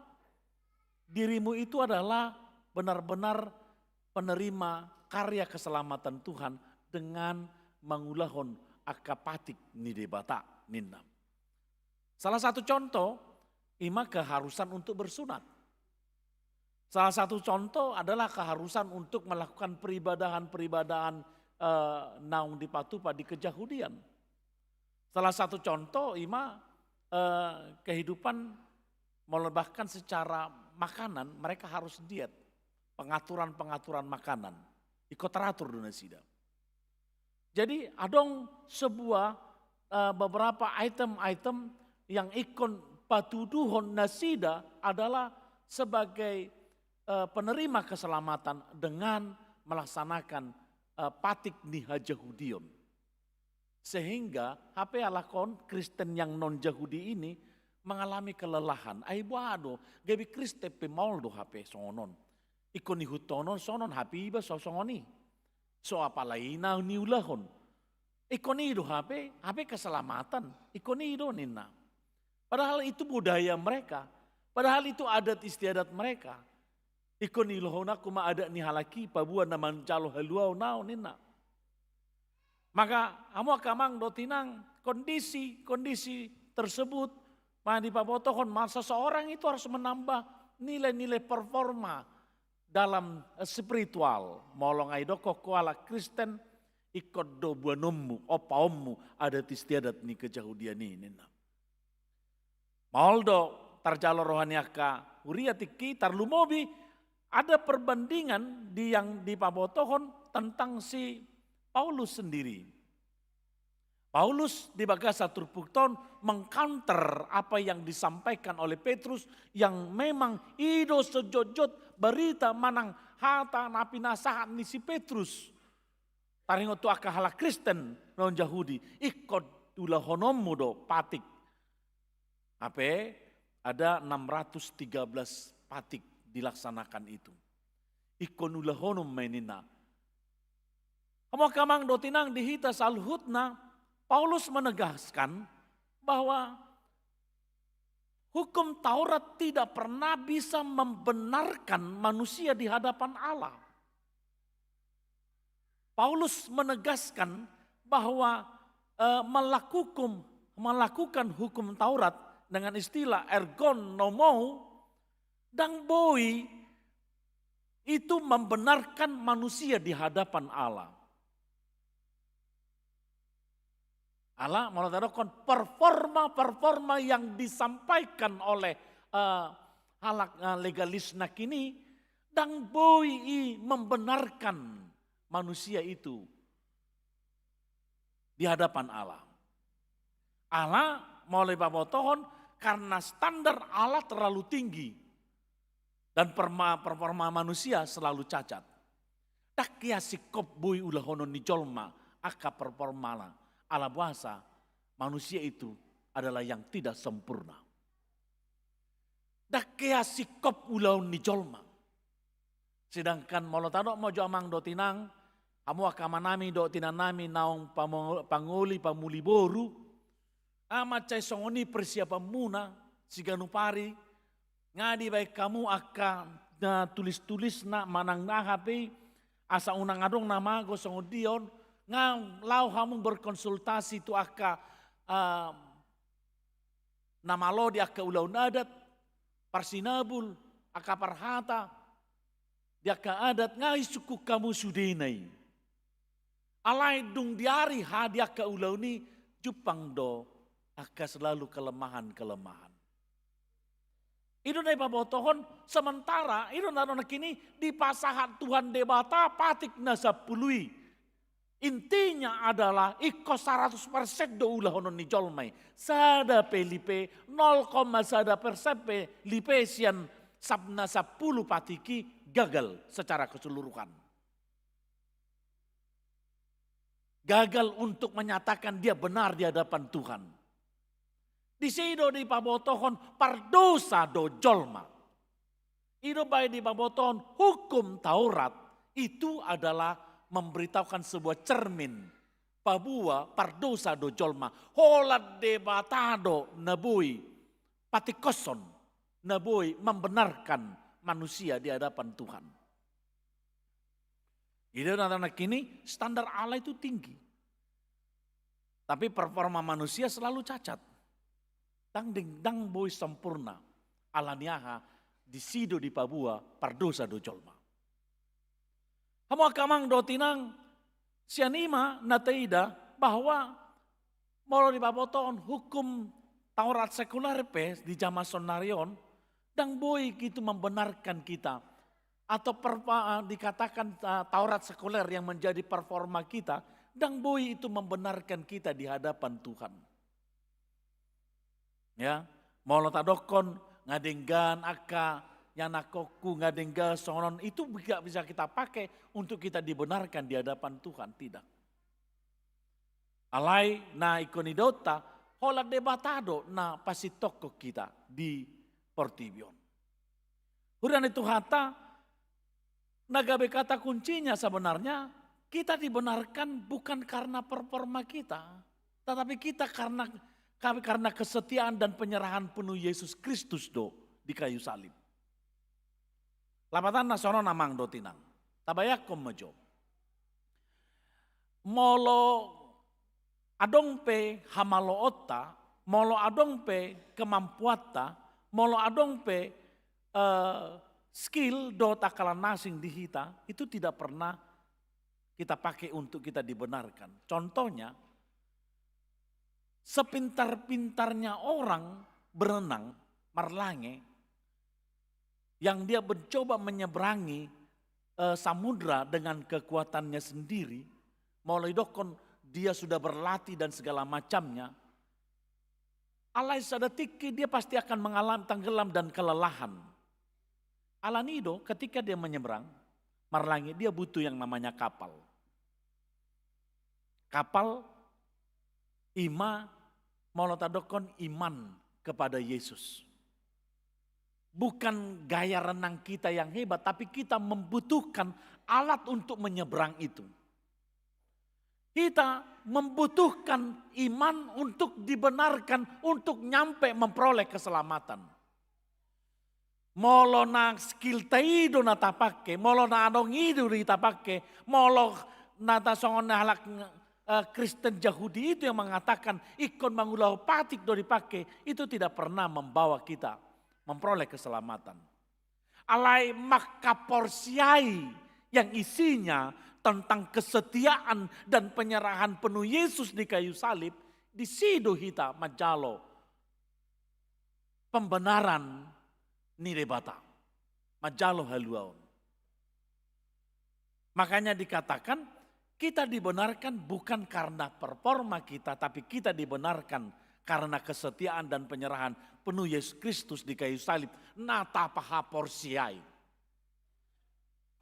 dirimu itu adalah benar-benar penerima karya keselamatan Tuhan dengan mangulahon akapatik nidebata nina. Salah satu contoh, ima keharusan untuk bersunat. Salah satu contoh adalah keharusan untuk melakukan peribadahan naung di patupa di kejahudian. Salah satu contoh kehidupan melebahkan secara makanan, mereka harus diet. Pengaturan makanan. Ikut teratur dunia sida. Jadi adong sebuah beberapa item-item yang ikon patuduhon nasida adalah sebagai penerima keselamatan dengan melaksanakan patik nihajahudion. Sehingga HP alakon Kristen yang non-Yahudi ini mengalami kelelahan. Ai buado, gabi Kristen pemoldo HP sonon. Ikon ihutonon sonon HP iba sosongoni. So apalai na niulahon. Ikon itu HP keselamatan. Ikon itu nina. Padahal itu budaya mereka. Padahal itu adat istiadat mereka. Ikon ilohona kuma ada ni halaki pabuan naman calo haluau nao nina. Maka amo kamang dotinang kondisi tersebut di pabotohon masa seorang itu harus menambah nilai-nilai performa dalam spiritual. Molong aidoko kuala Kristen ikut do buanommu, opaommu adat istiadat ni kejahudian ini. Maldo tarjalo rohaniaka uria tiki tarlumobi. Ada perbandingan yang di pabotohon tentang si Paulus sendiri. Paulus di bagasa turpukton mengcounter apa yang disampaikan oleh Petrus yang memang ido sejojot berita manang hata napi nasahan ni si Petrus. Taringo tu akahala Kristen non Yahudi ikut ulah honommu do patik. Apa? Ada 613 patik dilaksanakan itu. Ikon ulah honum menina. Kamu kamang dotinang dihita salhutna, Paulus menegaskan bahwa hukum Taurat tidak pernah bisa membenarkan manusia di hadapan Allah. Paulus menegaskan bahwa melakukan hukum Taurat dengan istilah ergon nomou dan boi itu membenarkan manusia di hadapan Allah. Allah mengatakan performa yang disampaikan oleh halak legalisna kini dan boi membenarkan manusia itu di hadapan Allah. Allah mulai babotohon karena standar Allah terlalu tinggi. Dan performa manusia selalu cacat. Tak kia sikop bui ulah honon ni jolma aka performa ala bahasa manusia itu adalah yang tidak sempurna. Tak kia sikop ulah ni jolma. Sedangkan molotado mojo amang dotinang amu akamanami dotinanami naong panguli pamuli boru amat cai songoni persiapan muna siganupari ngadi baik kamu akan tulis-tulis na manang na HP asa unang adong nama go songodion lau kamu berkonsultasi tu aka nama lo di aka ulaun adat parsinabul aka parhata di aka adat ngai suku kamu sudinai alai dung diari ha di aka ulauni jupang do aka selalu kelemahan. Itu dari pabotohon sementara itu nana kini di pasahat Tuhan debata patik nasapului. Intinya adalah iko 100% do ulah honon ni jolmai. Sada pelipe 0,1% lipe sian sabna 10 patiki gagal secara keseluruhan. Gagal untuk menyatakan dia benar di hadapan Tuhan. Di sido di pabotohon pardosa do jolma. Ido baik di pabotohon hukum Taurat itu adalah memberitahukan sebuah cermin. Pabua pardosa do jolma. Holat debatado nabui patikoson nabui membenarkan manusia di hadapan Tuhan. Ido anak kini standar Allah itu tinggi. Tapi performa manusia selalu cacat. Dang boy sempurna alaniaha disido di Papua pardosa do jolma. Hamo kamang do tinang sianima nateida bahwa molo di baboton hukum Taurat sekuler pe di zaman sonarion dan boy gitu membenarkan kita atau dikatakan Taurat sekuler yang menjadi performa kita dan boy itu membenarkan kita di hadapan Tuhan. Ya, molo tadokon ngadenggan aka yang nakoku ngadengga sonon itu bisa kita pakai untuk kita dibenarkan di hadapan Tuhan, tidak. Alai na ikonidota hola debatado na pasitoko kita di Portibion. Hudan itu hata nagabe kata kuncinya sebenarnya kita dibenarkan bukan karena performa kita, tetapi kita karena kesetiaan dan penyerahan penuh Yesus Kristus do di kayu salib. Lapatan nasono namang do tinang. Tabayak komejo. Molo adong pe hamalo otta, molo adong pe kemampuata, molo adong pe skill do takalan nasing di hita, itu tidak pernah kita pakai untuk kita dibenarkan. Contohnya, sepintar-pintarnya orang berenang, marlange, yang dia mencoba menyeberangi samudra dengan kekuatannya sendiri, mulai dokon dia sudah berlatih dan segala macamnya. Alai sadatiki dia pasti akan mengalami tenggelam dan kelelahan. Alanido ketika dia menyeberang, marlangi dia butuh yang namanya kapal. Kapal molotadokon iman kepada Yesus. Bukan gaya renang kita yang hebat, tapi kita membutuhkan alat untuk menyeberang itu. Kita membutuhkan iman untuk dibenarkan, untuk nyampe memperoleh keselamatan. Molo na skill taido na tapake, molo na adong ido na tapake, molo na tasongon na halak Kristen Yahudi itu yang mengatakan ikon mangulau patik do dipake, itu tidak pernah membawa kita memperoleh keselamatan. Alai makaporsiai yang isinya tentang kesetiaan dan penyerahan penuh Yesus di kayu salib, di sido hita majalo pembenaran nilebata, majalo haluaon. Makanya dikatakan kita dibenarkan bukan karena performa kita, tapi kita dibenarkan karena kesetiaan dan penyerahan penuh Yesus Kristus di kayu salib. Nata pahaporsiai.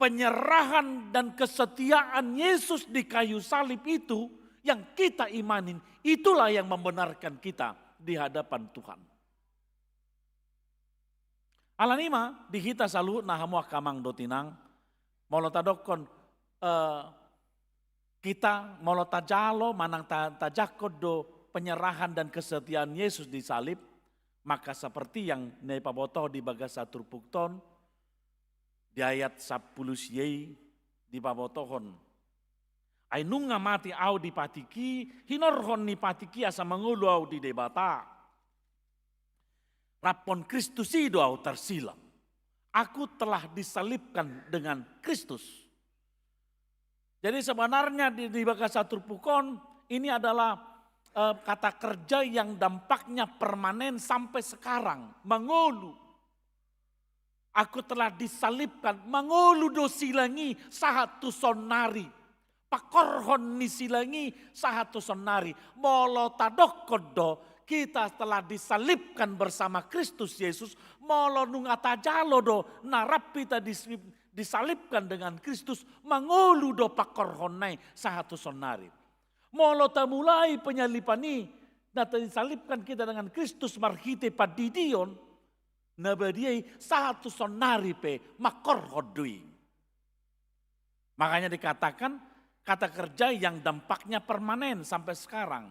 Penyerahan dan kesetiaan Yesus di kayu salib itu yang kita imanin, itulah yang membenarkan kita di hadapan Tuhan. Alanima dihita salu nahamu kamang dotinang, molotadokon kita molotajalo manang tajakod do penyerahan dan kesetiaan Yesus di salib, maka seperti yang nepabotoh di bagasa turpukton, di ayat 10 yei di babotohon. Ainunga mati au di patiki, hinorhon ni patiki asa mengulu au di debata. Rapon Kristus itu au tersilam. Aku telah disalibkan dengan Kristus. Jadi sebenarnya di bagasa turpukon ini adalah kata kerja yang dampaknya permanen sampai sekarang. Mengulu. Aku telah disalibkan, mangolu do silangi sahatu sonari. Pakorhon ni silangi sahatu sonari. Molo tadokodo, kita telah disalibkan bersama Kristus Yesus. Molo nungatajalo do, narapita disalibkan dengan Kristus. Mangolu do pakorhonai sahatu sonari. Molo tamulai penyalipan ini, data disalibkan kita dengan Kristus marhite padidion. Nabadiai satu sonari pe makor hodui. Makanya dikatakan kata kerja yang dampaknya permanen sampai sekarang.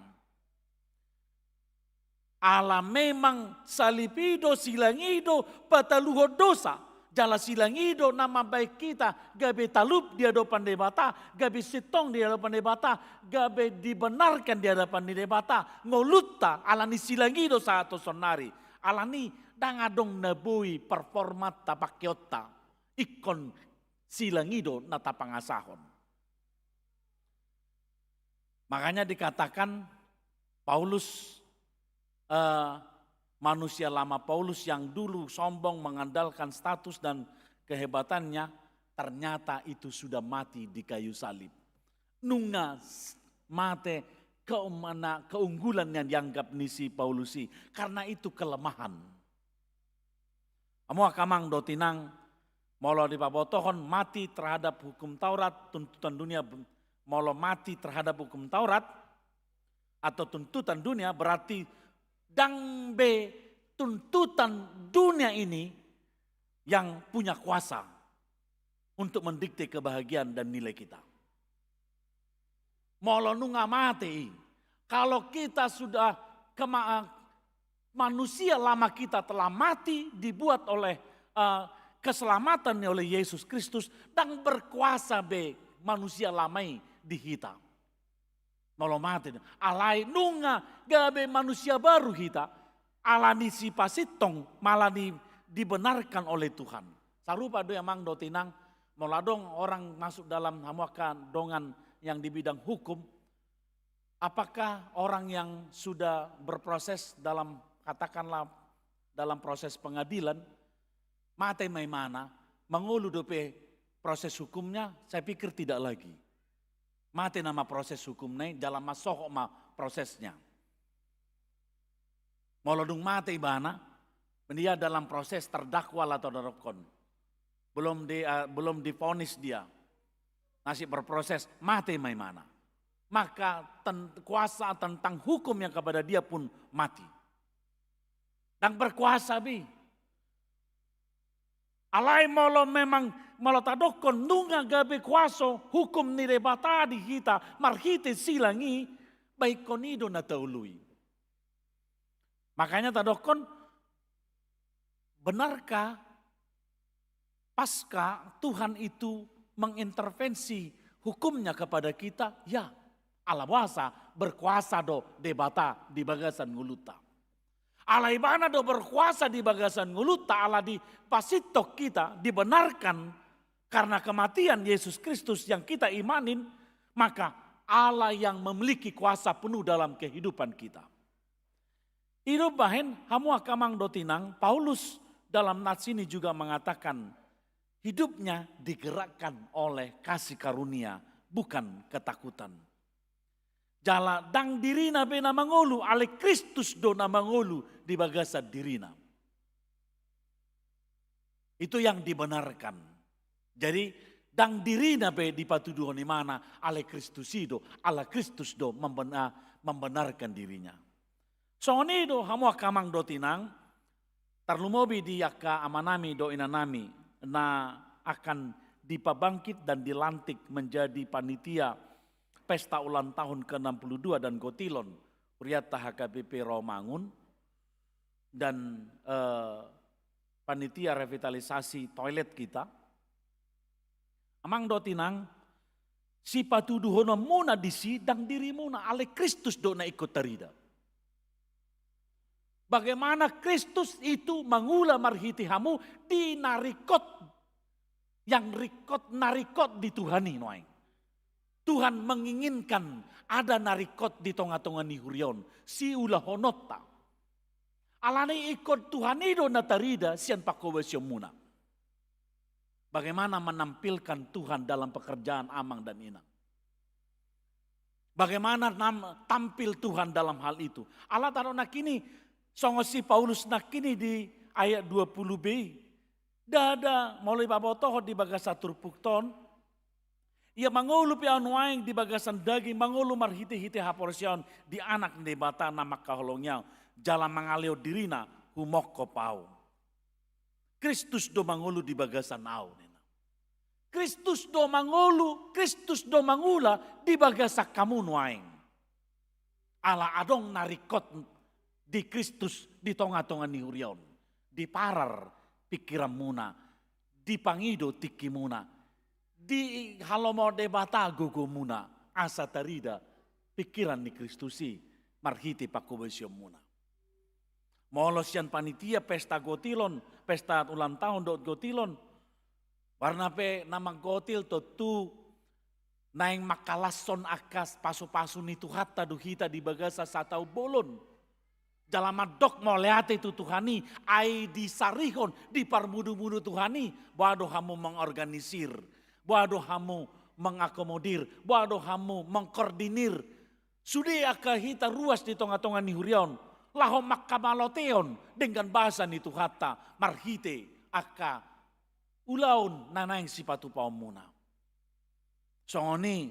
Allah memang salipido silangido pataluho dosa. Jala silangido nama baik kita gabe talup di hadapan debata, gabe sitong di hadapan debata, gabe dibenarkan di hadapan debata, ngolutta alani silangido satu sonari. Alani dangadong nabui performat tapakyota ikon silangido na tapangasahon. Makanya dikatakan Paulus, manusia lama Paulus yang dulu sombong mengandalkan status dan kehebatannya, ternyata itu sudah mati di kayu salib. Nunga mate keunggulan yang dianggap nisi Paulusi, karena itu kelemahan. Amo akamang do tinang molo di pabotohon mati terhadap hukum Taurat, tuntutan dunia molo mati terhadap hukum Taurat atau tuntutan dunia, berarti dang be tuntutan dunia ini yang punya kuasa untuk mendikte kebahagiaan dan nilai kita. Molo nunga mati. Kalau kita sudah manusia lama kita telah mati, dibuat oleh keselamatan oleh Yesus Kristus, dan berkuasa be manusia lamai di kita. Molo mati. Alai nunga gabe manusia baru kita. Alani si pasitong malah dibenarkan oleh Tuhan. Sarupa do emang do tinang moladong orang masuk dalam hamuakan dongan yang di bidang hukum. Apakah orang yang sudah berproses dalam, katakanlah dalam proses pengadilan, mate mai mana, mengulu dope proses hukumnya, saya pikir tidak lagi. Mate nama proses hukumnya dalam masuk ma prosesnya. Molodung mate ibana, dia dalam proses terdakwa atau dorokon. Belum divonis dia. Masih berproses, mati mai mana. Maka kuasa tentang hukum yang kepada dia pun mati. Dan berkuasa bi. Alai molo memang molo tadokon nunga gabe kuaso hukum nire bata di kita marhite silangi baik konido na taului. Makanya tadokon, benarkah pasca Tuhan itu mengintervensi hukumnya kepada kita? Ya, Allah berkuasa do debata di bagasan nguluta. Allah ibana do berkuasa di bagasan nguluta, Allah di pasitok kita dibenarkan karena kematian Yesus Kristus yang kita imanin, maka Allah yang memiliki kuasa penuh dalam kehidupan kita. Hidup bahen hamu akamang do tinang, Paulus dalam nats ini juga mengatakan hidupnya digerakkan oleh kasih karunia, bukan ketakutan. Jala dang dirina bena mangolu, ale Kristus do na mangolu di bagasan dirina. Itu yang dibenarkan. Jadi dang dirina be di patuduhon di mana, ale Kristus do, ala Kristus do membenarkan dirinya. Soalnya do hamu akamang do tinang, tarlumobi di yaka amanami do inanami, na akan dipabangkit dan dilantik menjadi panitia pesta ulang tahun ke-62 dan Gotilon Priata HKBP Romangun dan panitia revitalisasi toilet kita. Amang do tinang si patuduhono muna disi dang diri muna ale Kristus do na ikut terida. Bagaimana Kristus itu mengula marhiti hamu di narikot. Yang narikot di Tuhani noai. Tuhan menginginkan ada narikot di tonga-tonga ni hurion. Si ulah honota. Alani ikut Tuhan itu natarida sian pakowesyo muna. Bagaimana menampilkan Tuhan dalam pekerjaan amang dan inang. Bagaimana tampil Tuhan dalam hal itu. Allah taruh nakini. Songosi Paulus nakini di ayat 20b. Dada mulai babotoh di bagasan turpukton. Ia mangulu pian waing di bagasan daging. Mangulu marhiti-hiti haporsion di anak debata nama kaholongnya. Jalan mangalio dirina humokko pau. Kristus do mangulu di bagasan au. Kristus do mangula di bagasak kamu waing. Ala adong narikot di Kristus di tonga-tonga ni hurion. Di parar pikiran muna. Di pangido tiki muna. Di halomo debata gogo muna. Asa tarida pikiran ni Kristusi. Marhiti pakubesyo muna. Molosian panitia pesta gotilon, pesta ulang tahun dot gotilon. Warna pe nama gotil tu naing makalason akas pasu-pasu ni tuhata duhita di bagasa satau bolon. Dalam dok moleate itu Tuhani, ai disarihon di parmudu-mudu Tuhani, bado hamu mengorganisir, bado hamu mengakomodir, bado hamu mengkoordinir. Sudah akahita ruas di tonga-tonga ni hurion, laho makamaloteon dengan bahasa ni Tuhata, marhite aka ulaun nanaing sipatu paumuna. Songoni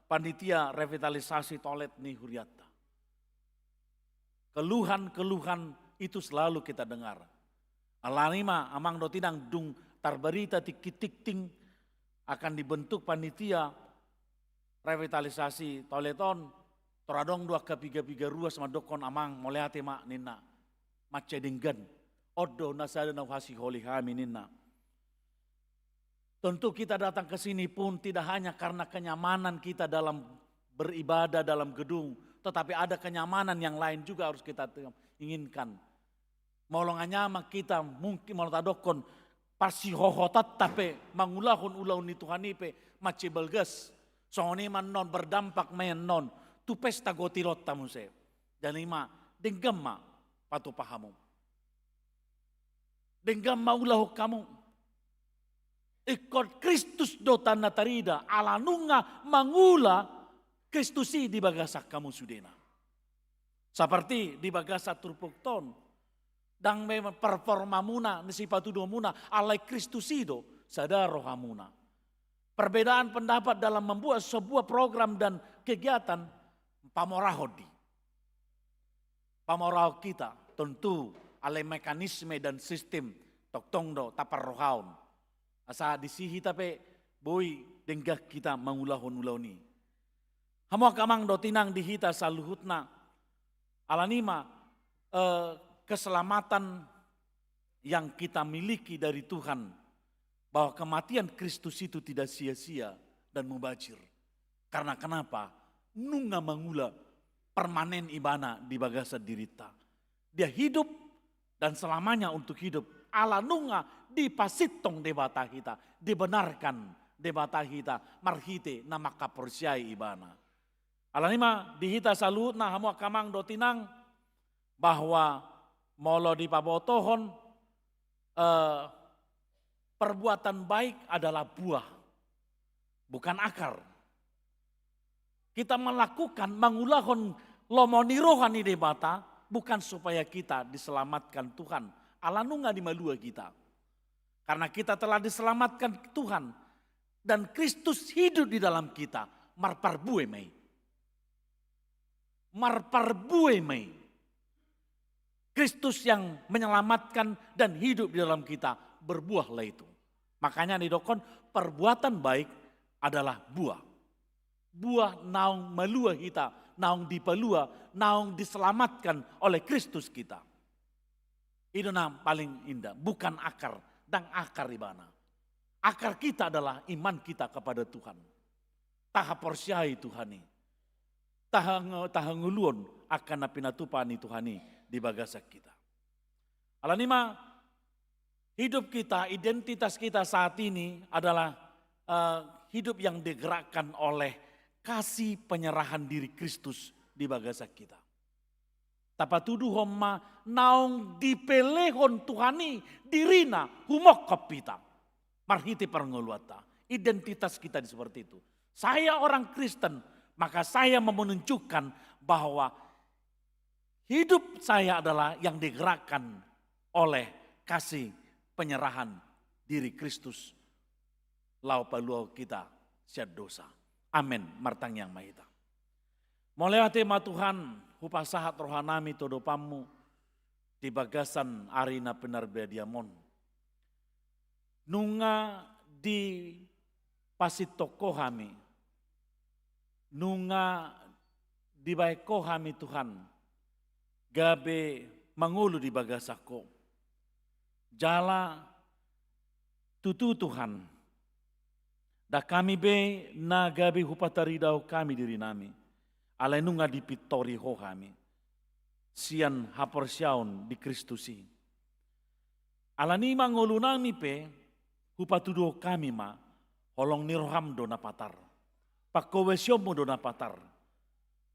panitia revitalisasi toilet ni huriata. Keluhan-keluhan itu selalu kita dengar. Alanima amang dotinang dung tarbarita tik-tik-ting akan dibentuk panitia revitalisasi toileton. Toradong dua kepiga-piga ruas madokon amang moleate mak nina. Macedinggan. Odo nasada nawasi holi kami nina. Tentu kita datang ke sini pun tidak hanya karena kenyamanan kita dalam beribadah dalam gedung. Tetapi ada kenyamanan yang lain juga harus kita inginkan. Molongannya kita mungkin mau tadokon pasti hohotat tapi mangulahun ulaun itu hanipe mace belges. Soalnya man non berdampak main non tu pesta gotilot tamu se. Dan lima denggama patu pahamu. Denggama ulahu kamu. Ikut Kristus dotan natarida ala nunga mangula Kristusi di bagasak kamu sudena. Seperti di bagasak turpukton. Dan memang performa muna, nisipatu dua muna, alai Kristusido, sadar rohamuna. Perbedaan pendapat dalam membuat sebuah program dan kegiatan, pamorahodi. Pamorah kita tentu alai mekanisme dan sistem, toktongdo tapar rohaun. Asa disihi tapi boy denggah kita mengulahun-ulahuni. Hamo kamang dotinang dihita saluhutna alanima keselamatan yang kita miliki dari Tuhan bahwa kematian Kristus itu tidak sia-sia dan mubazir. Karena kenapa? Nunga mangula permanen ibana di bagasa dirita. Dia hidup dan selamanya untuk hidup. Ala nunga dipasitong debata kita, dibenarkan debata kita, marhite nama kaporsiai ibana. Alanima dihita salut na hamu kamang dotinang bahwa molo di pabotohon perbuatan baik adalah buah, bukan akar. Kita melakukan mangulahon lomoni rohani debata bukan supaya kita diselamatkan Tuhan. Alanunga di malua kita. Karena kita telah diselamatkan Tuhan dan Kristus hidup di dalam kita. Marparbue mei. Marparbue mei. Kristus yang menyelamatkan dan hidup di dalam kita, berbuahlah itu. Makanya didokon perbuatan baik adalah buah. Buah naung malua kita, naung dipalua, naung diselamatkan oleh Kristus kita. Itu yang paling indah, bukan akar dan akar ibana. Akar kita adalah iman kita kepada Tuhan. Taha porsiai Tuhani. Taha nguluon akan napinatupani Tuhani di bagasak kita. Alanima, hidup kita, identitas kita saat ini adalah hidup yang digerakkan oleh kasih penyerahan diri Kristus di bagasak kita. Tapatudu homma naung dipelehon Tuhani dirina humok kopita. Marhiti perngoluata. Identitas kita seperti itu. Saya orang Kristen, maka saya menunjukkan bahwa hidup saya adalah yang digerakkan oleh kasih penyerahan diri Kristus. Lau paluau kita siad dosa. Amin. Martang yang mahita. Molewate ma Tuhan, hupasahat rohanami todopamu di bagasan arina penarbediamon. Nunga di pasitoko kami. Nunga di baiko kami Tuhan. Gabe mangulu di bagasako. Jala tutu Tuhan. Da kami be na gabe hupataridau kami diri nami. Alai nunga di pitori ho kami. sian haporsiaon di Kristusi. Alani mangolu nami pe hupatudo kami ma holong ni roham do napatar. Pakowesyomo do napatar.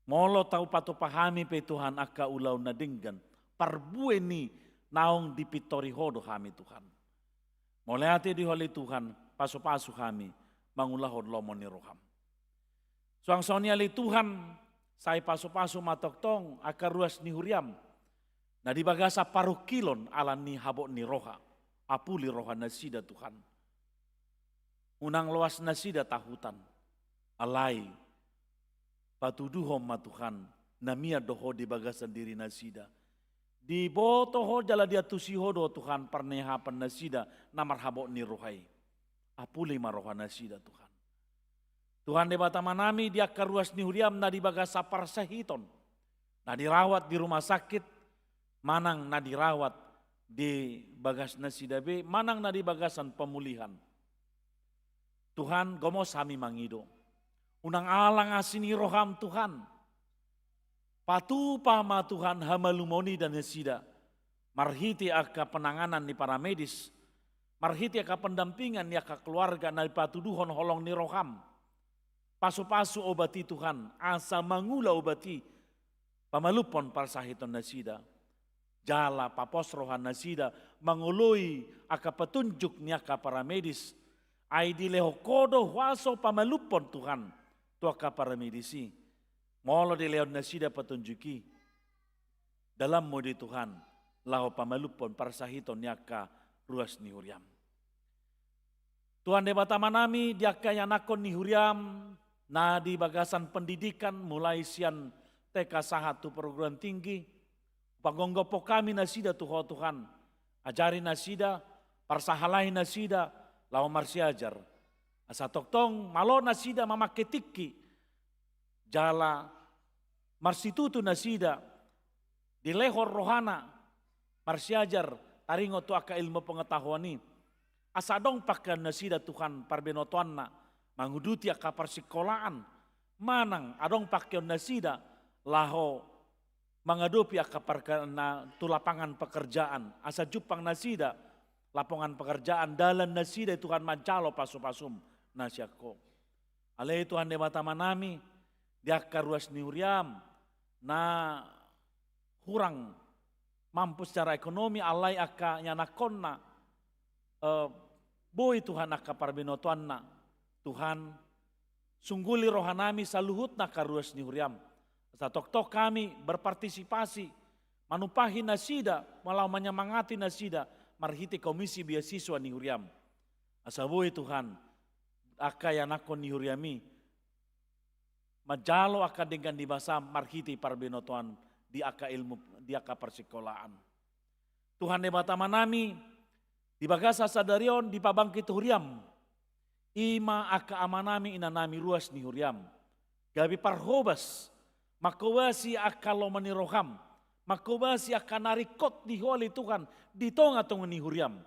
Molo tau pato pahami pe Tuhan aka ulau nadinggan. Parbue ni naong dipitori hodo kami Tuhan. Mulai hati di holi Tuhan paso-paso kami mangulahod lomo ni roham. Suang-suang li Tuhan saya paso-paso matoktong aka ruas ni huriam. Na di bagasa paruh kilon ala ni habok ni roha. Apuli roha nasida Tuhan. Unang luas nasida tahutan. Alai patuduhom ma Tuhan. Namia doho di bagasan diri nasida. Di botoho jala dia tusiho do Tuhan parneha pan nasida namar habok ni rohai. Apuli ma roha nasida Tuhan. Tuhan de batamanami dia karuas ni huriam na di bagasa parsahiton. Na dirawat di rumah sakit, manang na dirawat di bagas nasida be, manang na di bagasan pemulihan. Tuhan gomos kami mangido. Unang alang asini roham Tuhan. Patu pama Tuhan hamalumoni dan nasida. Marhiti aka penanganan ni para medis. Marhiti aka pendampingan ni aka keluarga na patuduhon holong ni roham. Pasu-pasu obati Tuhan, asa mangula obati, pamalupon parsahiton nasida. Jala papos rohan nasida, mangului aka petunjuk ni aka para medis. Ai di leho kodo waso pamalupon Tuhan, tu aka para medisi. Molo di leho nasida petunjuki, dalam modi Tuhan, laho pamalupon parsahiton ni aka ruas ni huriam. Tuhan debata manami diaka yang nakon ni huriam, na di bagasan pendidikan mulai sian TK sahatu perguruan tinggi. Pagonggopo kami nasida Tuhan Tuhan. Ajari nasida, parsahalai nasida, lau marsiajar. Asa toktong malo nasida mamaketiki. Jala marsitutu nasida. Di lehor rohana, marsiajar, taringo tu aka ilmu pengetahuan ini. Asa dong pakai nasida Tuhan parbenotuanna. Manguduti aka persekolahan, manang adong pakaian nasida, laho mengadopi aka perkana tu lapangan pekerjaan, asa jupang nasida, lapangan pekerjaan dalan nasida Tuhan mancalo pasu-pasum nasyako. Alai Tuhan de mata manami, dia karuas ni huriam, na hurang mampu secara ekonomi alai aka nyanakonna, boy Tuhan aka parbinotuanna. Tuhan, sungguli rohanami saluhut na karuas ni huriam. Sa tok-tok kami berpartisipasi, manupahi nasida, malau menyemangati nasida, marhiti komisi beasiswa ni huriam. Asaboy Tuhan, aka yanakon ni huriami, majalo aka dengan dibasa marhiti parbenotuan di aka ilmu, di aka persekolahan. Tuhan de bata manami, di bagasa sadarion, di pabangkit huriam, ima aka amanami inanami ruas ni huriam. Gabi parhobas, makawasi aka lomani roham, makawasi aka narikot di holi Tuhan, di tonga ni huriam.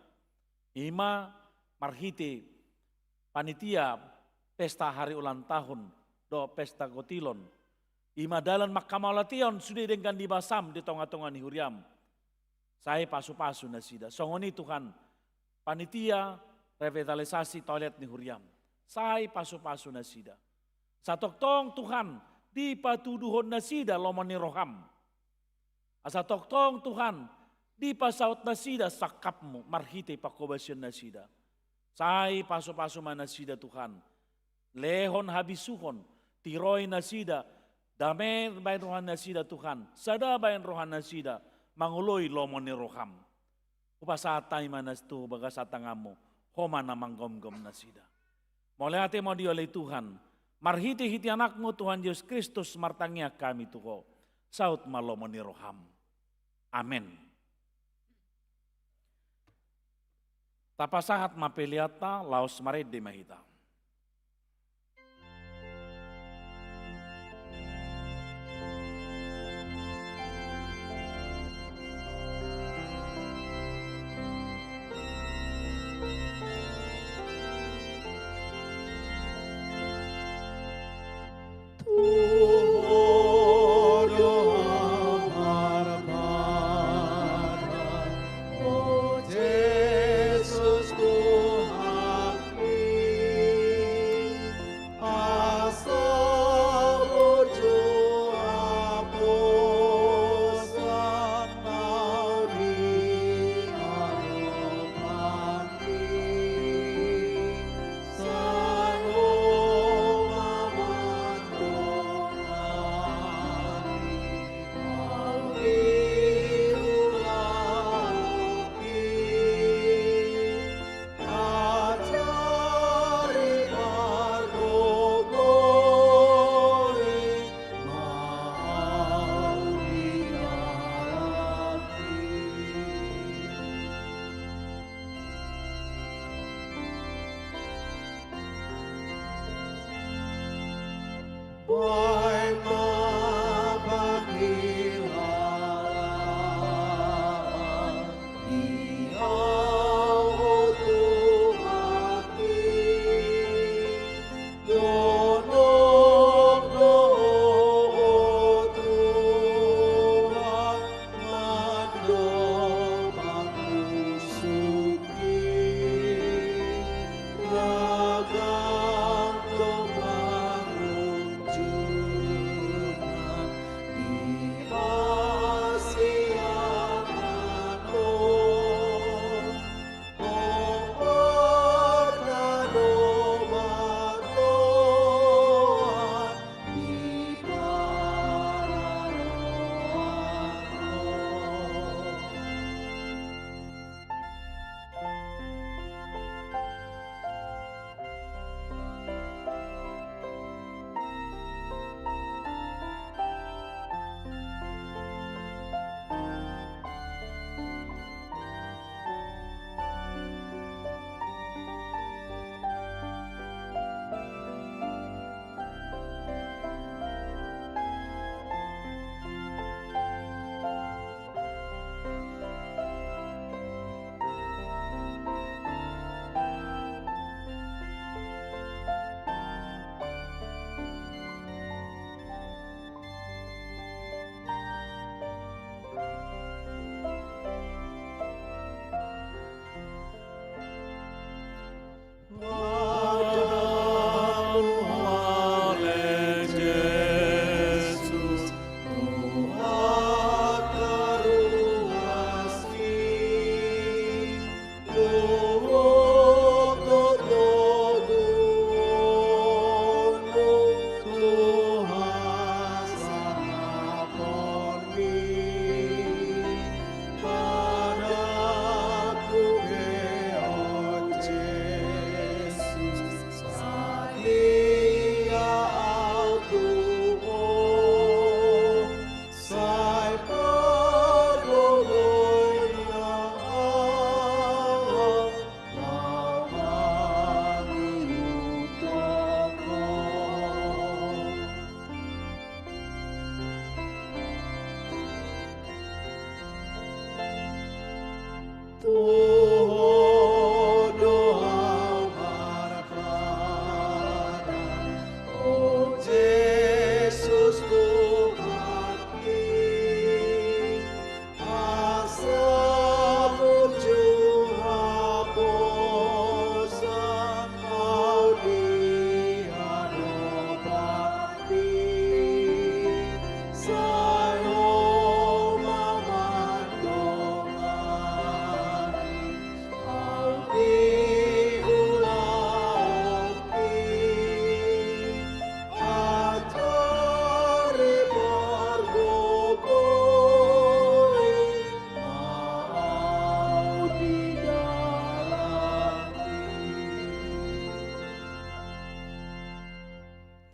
Ima marhiti panitia pesta hari ulang tahun, do pesta gotilon. Ima dalan makamalation sudah dengan dibasam di tonga ni huriam. Saya pasu-pasu nasida, songoni Tuhan, panitia, revitalisasi toilet ni huriam. Sai pasu-pasu nasida. Satoktong Tuhan di patuduhon nasida lomoni roham. Asatoktong Tuhan di pasaut nasida sakapmu marhite pakobasyon nasida. Sai pasu-pasu manasida Tuhan. Lehon habisuhon tiroy nasida. Damai bayan rohan nasida Tuhan. Sada bayan rohan nasida manguloy lomoni roham. Upasatay manas tu bagasatangamu. Homa namang gom-gom na sida. Mulai hati mau dioleh Tuhan. Marhiti-hiti anakmu Tuhan Yesus Kristus martangnya kami Tuhan. Saut malomoni roham. Amin. Tapasahat mapeliata laos marede mahita. Tuhan harap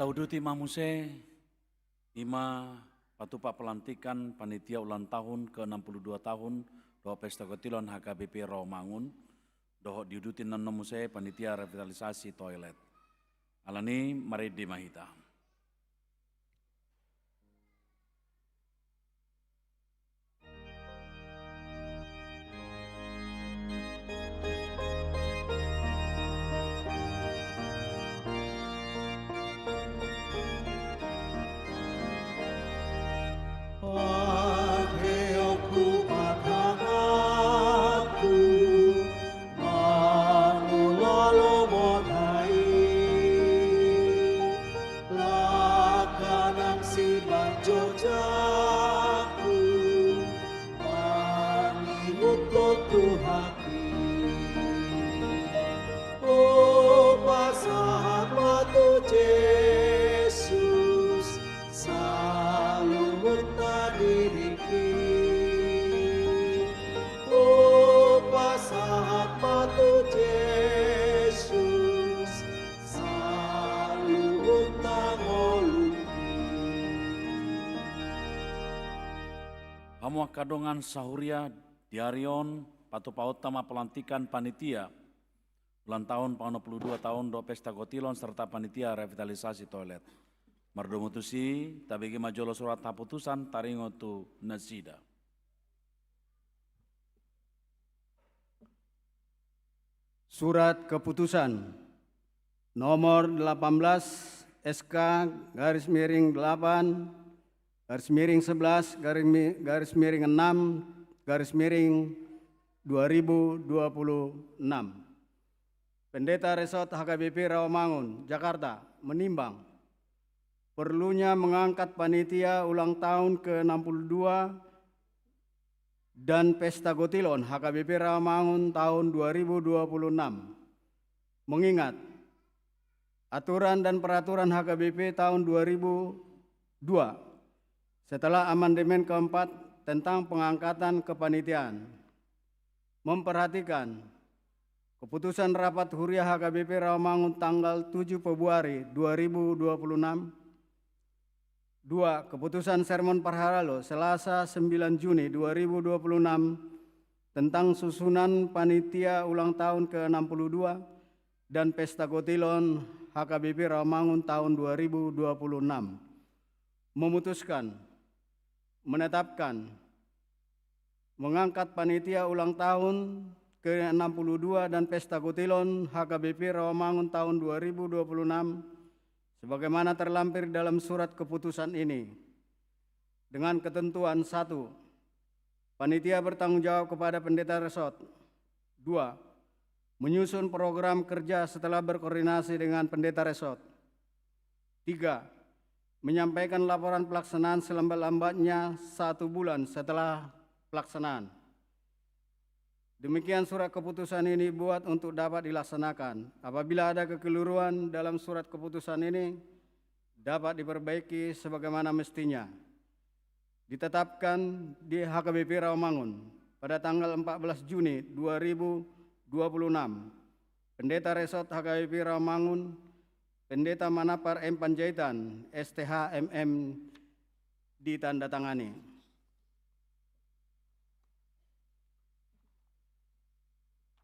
Tauduti mamuse, ima patupa pelantikan panitia ulang tahun ke-62 tahun doho Pesta Kotilon HKBP Rawamangun, doho diuduti namuse panitia revitalisasi toilet. Alani mari dimahita. Hamuak kadongan sahuria diarion patupa utama pelantikan panitia ulang tahun 62 tahun do Pesta Kotilon serta panitia revitalisasi toilet. Mardomutusi tabegi majolo surat taputusan taringotu nasida. Surat keputusan nomor 18 SK garis miring 8 garis miring 11 garis miring 6 garis miring 2026. Pendeta Resort HKBP Rawamangun, Jakarta, menimbang perlunya mengangkat panitia ulang tahun ke-62 dan Pesta Gotilon HKBP Rawamangun tahun 2026. Mengingat aturan dan peraturan HKBP tahun 2002 setelah amandemen keempat tentang pengangkatan kepanitiaan, memperhatikan keputusan rapat Huriah HKBP Rawamangun tanggal 7 Februari 2026, 2. Keputusan Sermon Parhalalo Selasa 9 Juni 2026 tentang susunan panitia ulang tahun ke-62 dan Pesta Gotilon HKBP Rawamangun tahun 2026. Memutuskan, menetapkan, mengangkat panitia ulang tahun ke-62 dan Pesta Gotilon HKBP Rawamangun tahun 2026 sebagaimana terlampir dalam surat keputusan ini, dengan ketentuan 1. Panitia bertanggung jawab kepada pendeta resort. 2. Menyusun program kerja setelah berkoordinasi dengan pendeta resort. 3. Menyampaikan laporan pelaksanaan selambat-lambatnya 1 bulan setelah pelaksanaan. Demikian surat keputusan ini buat untuk dapat dilaksanakan. Apabila ada kekeliruan dalam surat keputusan ini, dapat diperbaiki sebagaimana mestinya. Ditetapkan di HKBP Rawamangun pada tanggal 14 Juni 2026. Pendeta Resort HKBP Rawamangun, Pendeta Manapar M. Panjaitan, STH MM, ditandatangani.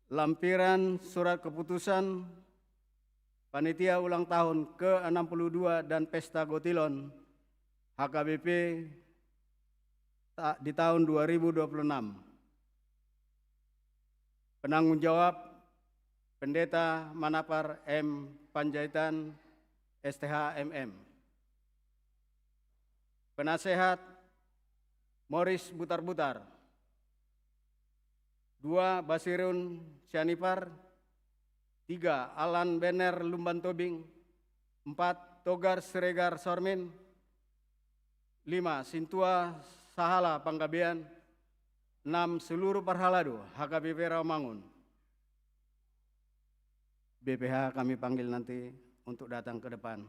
Lampiran surat keputusan panitia ulang tahun ke-62 dan Pesta Gotilon HKBP di tahun 2026. Penanggung jawab Pendeta Manapar M. Panjaitan, STH MM. Penasehat Morris Butar-Butar. 2. Basirun Sianipar. 3. Alan Bener Lumban Tobing. 4. Togar Siregar Sormin. 5. Sintua Sahala Panggabean. 6. Seluruh Parhalado HKBP Rawamangun. BPH kami panggil nanti untuk datang ke depan.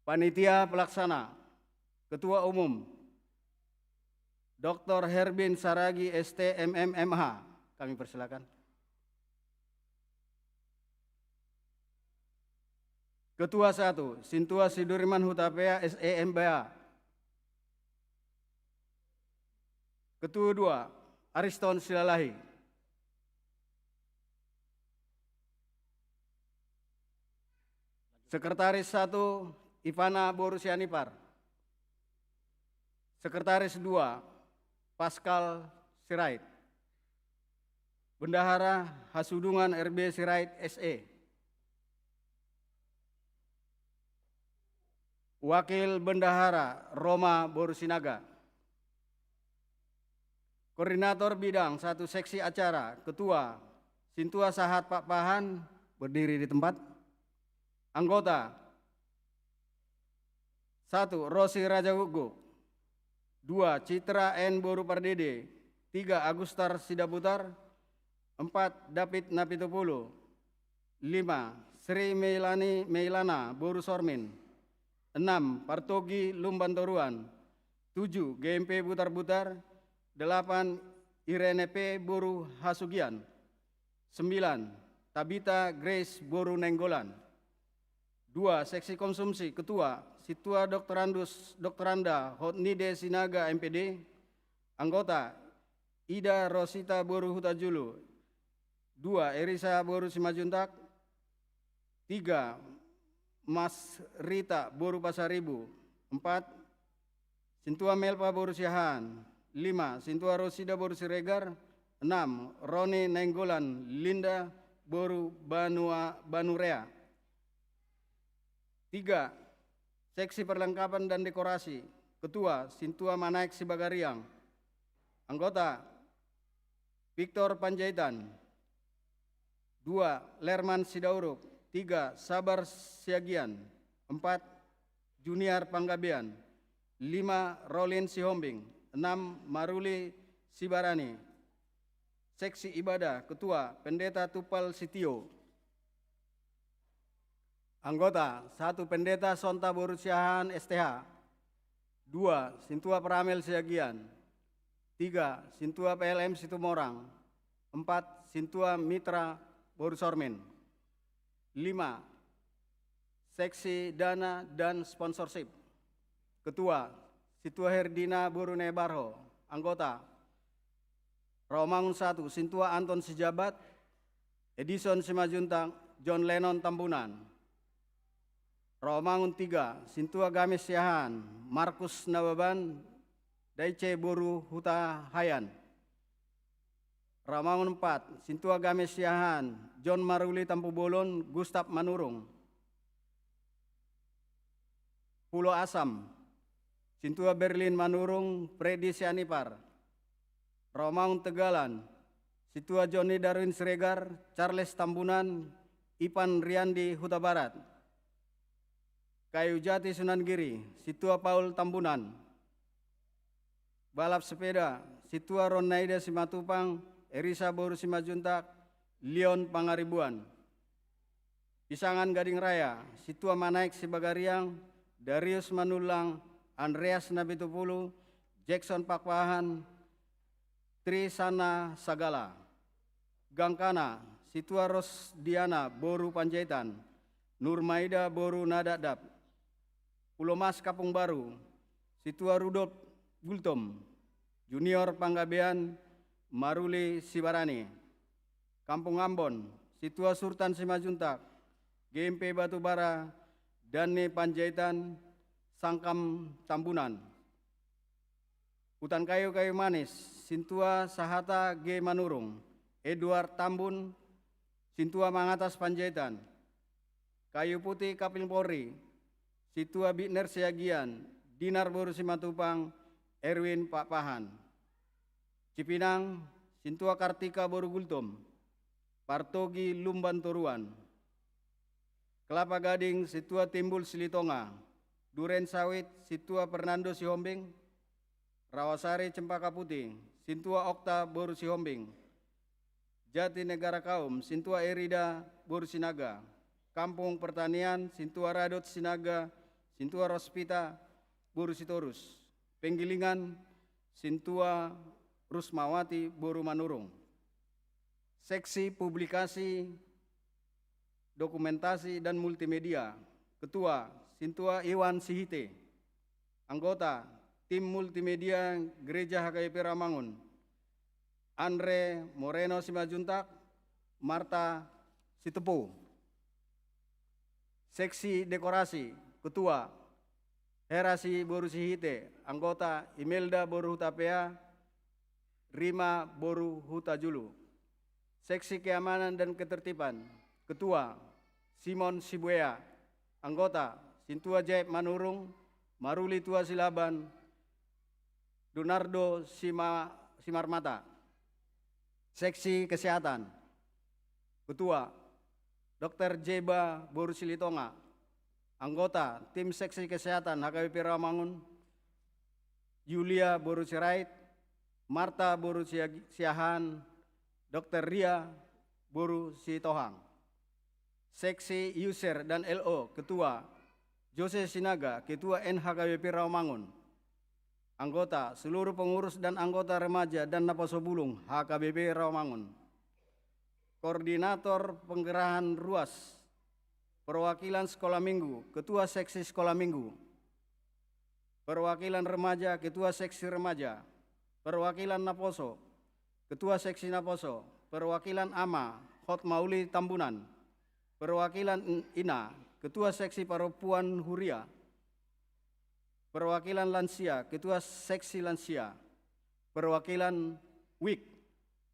Panitia Pelaksana, Ketua Umum Dr. Herbin Saragi ST MMMH, kami persilakan. Ketua 1, Sintua Siduriman Hutapea SE MBA. Ketua 2, Ariston Silalahi. Sekretaris 1, Ivana Borusianipar. Sekretaris 2, Pascal Sirait. Bendahara Hasudungan RB Sirait SE. Wakil Bendahara Roma Borusinaga. Koordinator Bidang 1 Seksi Acara, Ketua Sintua Sahat Pak Pahan, berdiri di tempat. Anggota 1. Rosi Raja Hugo. 2. Citra N. Boru Pardede. 3. Agustar Sidaputar. 4. David Napitopulu. 5. Sri Meilana Boru Sormin. 6. Partogi Lumbantoruan. 7. GMP Butar-Butar. 8. Irene P. Boru Hasugian. 9. Tabita Grace Boru Nenggolan. 2. Seksi Konsumsi, Ketua Situa Doktoranda Hotnide Sinaga MPD. Anggota Ida Rosita Boru Hutajulu. 2. Erisa Boru Simajuntak. 3. Mas Rita Boru Pasaribu. 4. Sintua Melpa Boru Siahan. 5. Sintua Rosida Boru Siregar. 6. Roni Nenggolan Linda Boru Banurea. 3. Seksi perlengkapan dan dekorasi. Ketua Sintua Manaik Sibagariang. Anggota Victor Panjaitan. 2. Lerman Sidauruk. 3. Sabar Siagian. 4. Junior Panggabean. 5. Rolin Sihombing. 6. Maruli Sibarani. Seksi ibadah. Ketua Pendeta Tupal Sitio. Anggota 1. Pendeta Sonta Boru Siahan STH. 2. Sintua Pramel Siagian. 3. Sintua PLM Situmorang. 4. Sintua Mitra Boru Sormen. 5. Seksi dana dan sponsorship. Ketua Sintua Herdina Boru Nebarho. Anggota Rawamangun 1. Sintua Anton Sijabat. Edison Simajuntang John Lennon Tambunan. Rawamangun 3. Sintua Gamis Siahan. Markus Nababan Daice Boru Huta Hayan. Rawamangun 4. Sintua Gamis Siahan. John Maruli Tampu Bolon Gustaf Manurung. Pulau Asam. Sintua Berlin Manurung Freddy Sianipar. Rawamangun Tegalan. Sintua Joni Darwin Siregar Charles Tambunan Ipan Riandi Huta Barat. Kayu Jati Sunan Giri, Situa Paul Tambunan. Balap sepeda, Situa Ronaida Simatupang, Erisa Boru Simajuntak, Leon Pangaribuan. Pisangan Gading Raya, Situa Manaik Sibagariang, Darius Manulang, Andreas Nabitupulu, Jackson Pakpahan, Trisana Sagala. Gangkana, Situa Rosdiana Boru Panjaitan, Nurmaida Boru Nadadap. Pulau Mas Kapung Baru, Situa Rudolf Gultom, Junior Panggabean, Maruli Sibarani. Kampung Ambon, Situa Sultan Simajuntak, GMP Batubara, Dani Panjaitan, Sangkam Tambunan. Hutan Kayu Kayu Manis, Sintua Sahata G Manurung, Edward Tambun, Sintua Mangatas Panjaitan. Kayu Putih Kapil Polri, Situa Bitner Siagian, Dinar Boru Simatupang, Erwin Pakpahan. Cipinang, Sintua Kartika Boru Gultom, Partogi Lumban Toruan. Kelapa Gading, Situa Timbul Silitonga, Duren Sawit, Situa Fernando Sihombing. Rawasari Cempaka Putih, Sintua Okta Boru Sihombing. Jati Negara Kaum, Sintua Erida Boru Sinaga. Kampung Pertanian, Sintua Radot Sinaga, Sintua Rospita Boru Sitorus. Penggilingan, Sintua Rusmawati Boru Manurung. Seksi Publikasi, Dokumentasi dan Multimedia. Ketua Sintua Iwan Sihite. Anggota Tim Multimedia Gereja HKBP Rawamangun, Andre Moreno Simajuntak, Marta Sitepu. Seksi Dekorasi. Ketua Herasi Boru Sihite. Anggota Imelda Boru Hutapea, Rima Boru Hutajulu. Seksi Keamanan dan Ketertiban. Ketua Simon Sibuea. Anggota Sintua Jaib Manurung, Maruli Tua Silaban, Donardo Simarmata. Seksi Kesehatan. Ketua Dr. Jeba Boru Silitonga. Anggota Tim Seksi Kesehatan HKBP Rawamangun, Yulia Boru Sirait, Marta Boru Siahan, Dr. Ria Boru Sitohang. Seksi User dan LO. Ketua Jose Sinaga, Ketua NHKBP Rawamangun. Anggota seluruh pengurus dan anggota remaja dan Napasobulung HKBP Rawamangun. Koordinator Penggerahan Ruas, Perwakilan Sekolah Minggu, Ketua Seksi Sekolah Minggu. Perwakilan Remaja, Ketua Seksi Remaja. Perwakilan Naposo, Ketua Seksi Naposo. Perwakilan AMA, Hot Mauli Tambunan. Perwakilan INA, Ketua Seksi Perempuan Huria. Perwakilan Lansia, Ketua Seksi Lansia. Perwakilan WIK,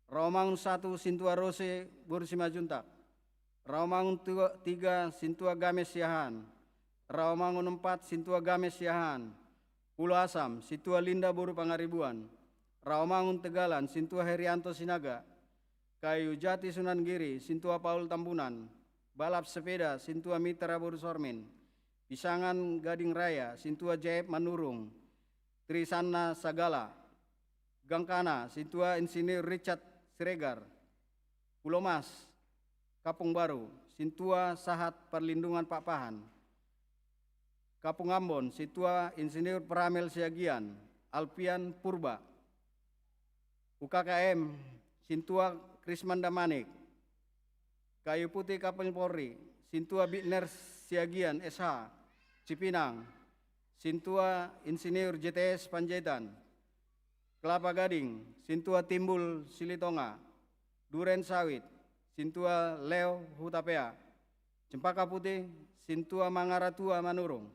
Rawamangun 1 Sintua Rose Bursima Juntak. Rawamangun 3 Sintua Games Yahan. Rawamangun 4 Sintua Games Yahan. Pulau Asam Sintua Linda Boru Pangaribuan. Rawamangun Tegalan Sintua Herianto Sinaga. Kayu Jati Sunan Giri Sintua Paul Tambunan. Balap Sepeda Sintua Mitra Boru Sormin. Pisangan Gading Raya Sintua Jaib Manurung. Trisana Sagala. Gangkana Sintua Insinyur Richard Siregar. Pulau Mas Kapung Baru Sintua Sahat Perlindungan Pak Pahan. Kapung Ambon Sintua Insinyur Pramel Siagian. Alpian Purba. UKKM Sintua Krismanda Manik. Kayu Putih Kapal Polri Sintua Bitner Siagian SH Cipinang. Sintua Insinyur JTS Panjaitan. Kelapa Gading Sintua Timbul Silitonga. Duren Sawit Sintua Leo Hutapea. Cempaka Putih Sintua Mangaratua Manurung.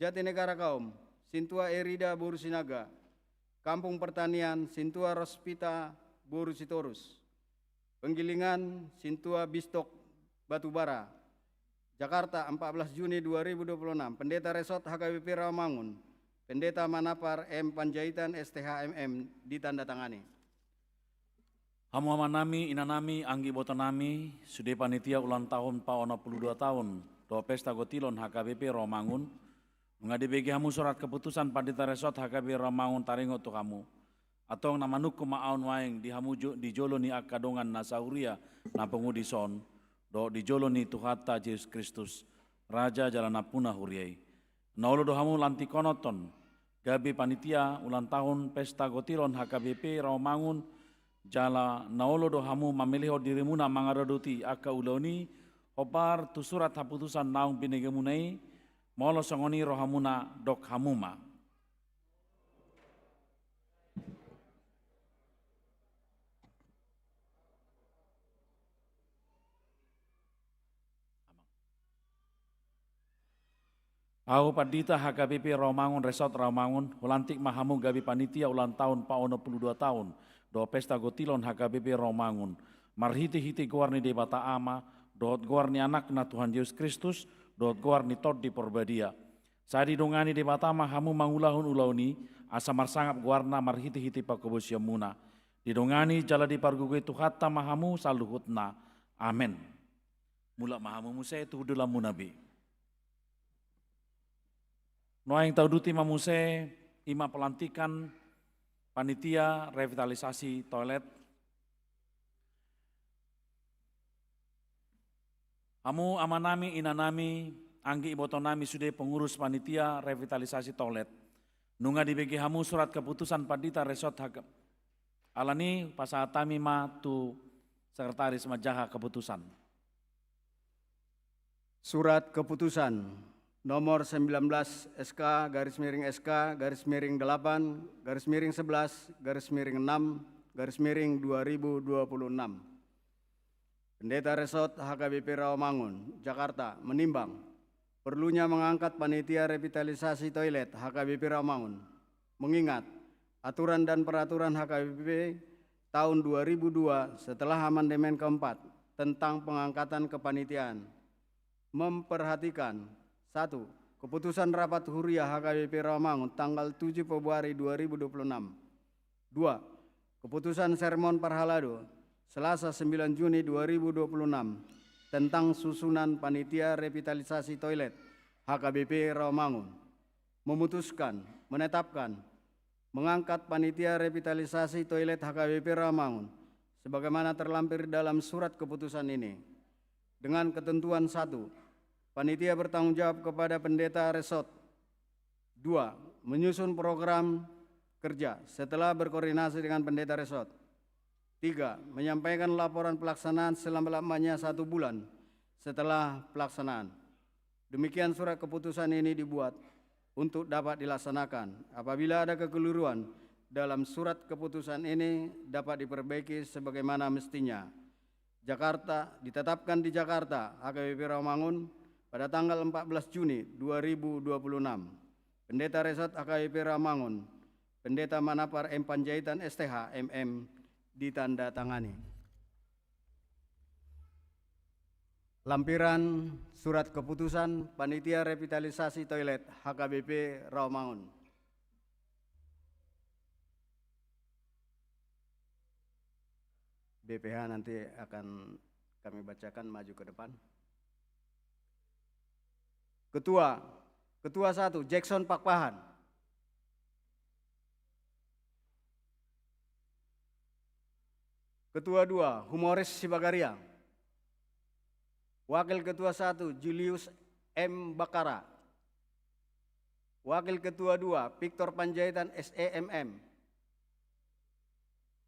Jatinegara Kaum Sintua Erida Burusinaga. Kampung Pertanian Sintua Rospita Burusitorus. Penggilingan Sintua Bistok Batubara. Jakarta 14 Juni 2026. Pendeta Resort HKBP Rawamangun. Pendeta Manapar M. Panjaitan STHMM ditandatangani. Hamu amanami, inanami, anggi botonami, sude panitia ulang tahun PAONA 22 tahun, do pesta gotilon HKBP Rawamangun, mengadibegi hamu surat keputusan Pendeta Resort HKBP Rawamangun taringo tu kamu. Atau nama nuku ma'aun waeng di hamu di joloni akadongan nasauria na pengudison, do di joloni Tuhata Yesus Kristus, Raja Jalan Apuna Huriai. Naolo do hamu lanti konoton, gabi panitia ulang tahun pesta gotilon HKBP Rawamangun, jala naolo do hamu mamiliho dirimuna mangaradoti aka uloni, hopar tu surat haputusan naung binegemunai, molo songoni rohamuna dok hamuma. Aku Pandita HKBP Rawamangun Resort Rawamangun, ulantik mahamu gabi panitia ulang tahun PAONA 22 tahun, do pesta gotilon HKBP Rawamangun, marhiti-hiti guarni debata ama, dohot guarni anak na Tuhan Yesus Kristus, dohot guarni tod di porbadia. Sadi dongani debata mahamu mangulahun ulauni, asa marsangap guarna marhiti-hiti pakobosya muna. Didongani jala di pargugui Tuhata mahamu saluhutna. Amen. Mula mahamu musai tuhudula munabi. Noaing tauduti mamuse ima pelantikan panitia revitalisasi toilet. Hamu amanami inanami anggi ibotonami sudah pengurus panitia revitalisasi toilet. Nunga dibagi hamu surat keputusan Pandita Resort alani pasatami ma tu sekretaris majaha keputusan. Surat keputusan nomor 19 SK garis miring SK garis miring 8 garis miring 11 garis miring 6 garis miring 2026. Pendeta Resort HKBP Rawamangun, Jakarta menimbang perlunya mengangkat panitia revitalisasi toilet HKBP Rawamangun, mengingat aturan dan peraturan HKBP tahun 2002 setelah amandemen keempat tentang pengangkatan kepanitiaan memperhatikan 1. Keputusan Rapat Huriah HKBP Rawamangun tanggal 7 Februari 2026. 2. Keputusan Sermon Parhalado Selasa 9 Juni 2026 tentang susunan panitia revitalisasi toilet HKBP Rawamangun. Memutuskan, menetapkan, mengangkat panitia revitalisasi toilet HKBP Rawamangun sebagaimana terlampir dalam surat keputusan ini. Dengan ketentuan 1. Panitia bertanggung jawab kepada Pendeta Resort. 2. Menyusun program kerja setelah berkoordinasi dengan Pendeta Resort. 3. Menyampaikan laporan pelaksanaan selama-lamanya 1 bulan setelah pelaksanaan. Demikian surat keputusan ini dibuat untuk dapat dilaksanakan. Apabila ada kekeliruan dalam surat keputusan ini dapat diperbaiki sebagaimana mestinya. Jakarta, ditetapkan di Jakarta, HKBP Rawamangun, pada tanggal 14 Juni 2026. Pendeta Resort HKBP Rawamangun, Pendeta Manapar M. Panjaitan STH MM ditandatangani. Lampiran surat keputusan Panitia Revitalisasi Toilet HKBP Rawamangun. BPH nanti akan kami bacakan, maju ke depan. Ketua 1 Jackson Pakpahan. Ketua 2 Humoris Sibagaria. Wakil Ketua 1 Julius M. Bakara. Wakil Ketua 2 Victor Panjaitan SEMM.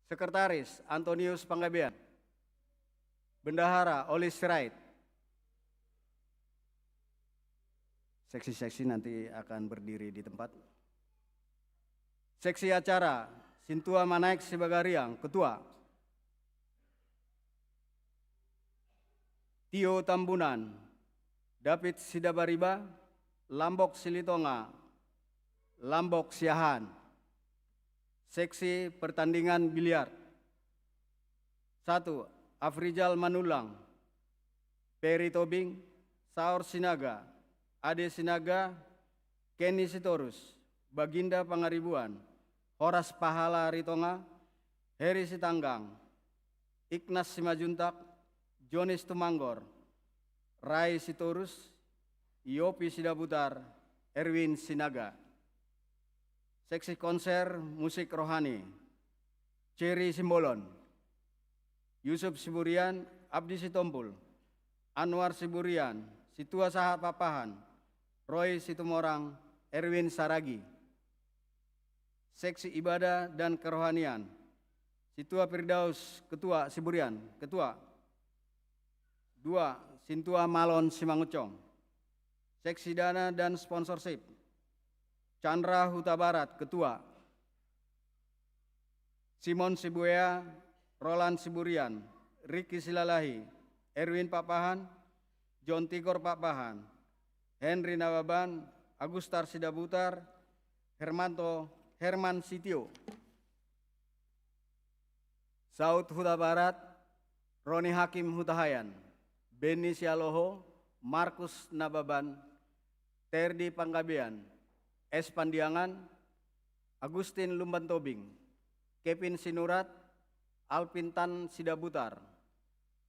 Sekretaris Antonius Panggabean. Bendahara Oli Sirait. Seksi-seksi nanti akan berdiri di tempat. Seksi acara Sintua Manaik Sibagariang, Ketua. Tio Tambunan, David Sidabariba, Lambok Silitonga, Lambok Siahan. Seksi pertandingan biliar. 1. Afrizal Manulang, Peri Tobing, Saur Sinaga, Ade Sinaga, Kenny Sitorus, Baginda Pangaribuan, Horas Pahala Ritonga, Heri Sitanggang, Ignas Simajuntak, Jonis Tumanggor, Rai Sitorus, Yopi Sidaputar, Erwin Sinaga. Seksi konser musik rohani, Cherry Simbolon, Yusuf Siburian, Abdi Sitompul, Anwar Siburian, Situa Saha Papahan, Roy Situmorang, Erwin Saragi. Seksi ibadah dan kerohanian, Situa Firdaus, Ketua Siburian, Ketua. 2. Sintua Malon Simangucong. Seksi dana dan sponsorship, Chandra Huta Barat, Ketua. Simon Sibuea, Roland Siburian, Riki Silalahi, Erwin Papahan, John Tigor Papahan, Henry Nawaban, Agustar Sidabutar, Herman Sitio. Saud Huta Barat, Roni Hakim Hutahayan, Beni Sialoho, Markus Nababan, Terdi Panggabean, S. Pandiangan, Agustin Lumban Tobing, Kevin Sinurat, Alpin Tan Sidabutar,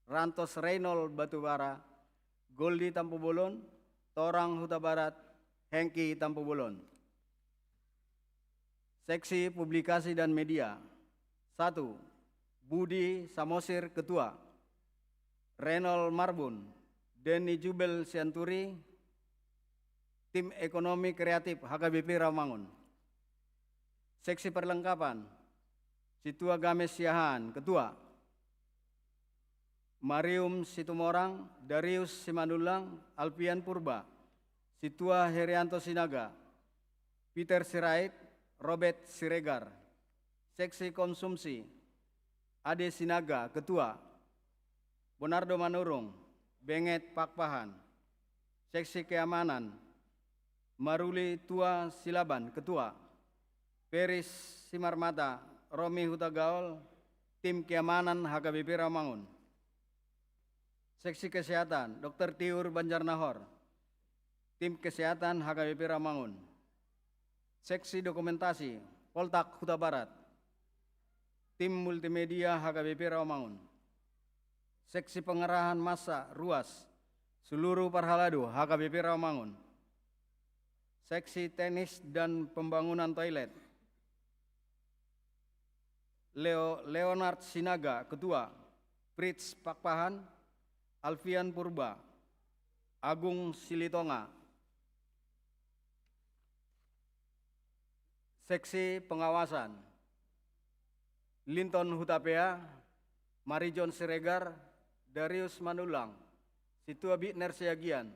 Rantos Reynol Batubara, Goldi Tampubolon, Torang Huta Barat, Hengki Tampubolon. Seksi publikasi dan media. 1. Budi Samosir, Ketua. Renol Marbun, Denny Jubel Sianturi, Tim Ekonomi Kreatif HKBP Rawamangun. Seksi perlengkapan, Situa Games Siahan, Ketua. Marium Situmorang, Darius Simandulang, Alpian Purba, Situa Herianto Sinaga, Peter Sirait, Robert Siregar. Seksi konsumsi, Ade Sinaga, Ketua. Bonardo Manurung, Benget Pakpahan. Seksi keamanan, Maruli Tua Silaban, Ketua. Peris Simarmata, Romi Hutagaol, Tim Keamanan HKBP Rawamangun. Seksi kesehatan, Dr. Tiur Banjarnahor, Tim Kesehatan HKBP Rawamangun. Seksi dokumentasi, Poltak Huta Barat, Tim Multimedia HKBP Rawamangun. Seksi pengerahan massa ruas, seluruh Parhaladu HKBP Rawamangun. Seksi tenis dan pembangunan toilet, Leonard Sinaga, Ketua. Fritz Pakpahan, Alfian Purba, Agung Silitonga. Seksi pengawasan, Linton Hutapea, Marijon Siregar, Darius Manulang, Situa Bitner Siagian,